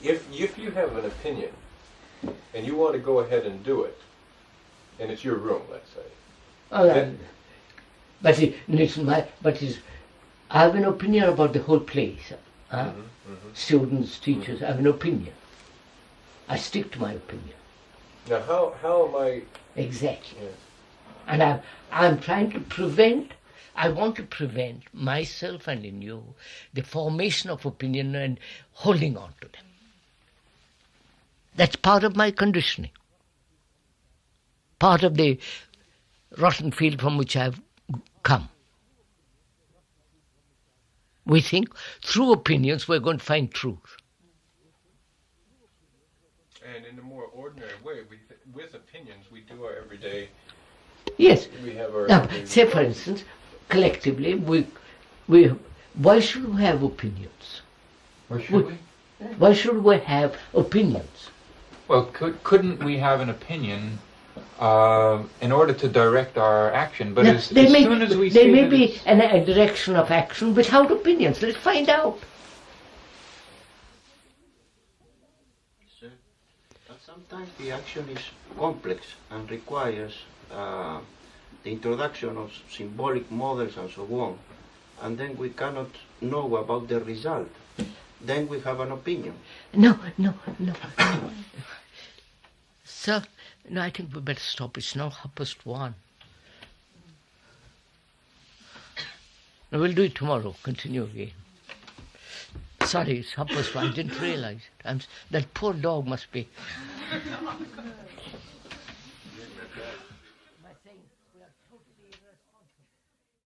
if you have an opinion and you want to go ahead and do it, and it's your room, let's say. I have an opinion about the whole place. Students, teachers, I have an opinion. I stick to my opinion. Now, how am I... Exactly. Yes. And I'm trying to prevent, I want to prevent myself and in you the formation of opinion and holding on to them. That's part of my conditioning. Part of the rotten field from which I've come. We think through opinions we're going to find truth. And in a more ordinary way, with opinions, we do our everyday... Yes. We have our... Now, say for instance, collectively, why should we have opinions? Why should we? Why should we have opinions? Well, couldn't we have an opinion in order to direct our action? But as soon as we see there may be a direction of action without opinions. Let's find out. But sometimes the action is complex and requires the introduction of symbolic models and so on, and then we cannot know about the result. Then we have an opinion. No. Sir, no, I think we better stop. It's now 1:30. No, we'll do it tomorrow. Continue again. Sorry, it's 1:30. I didn't realize it. That poor dog must be...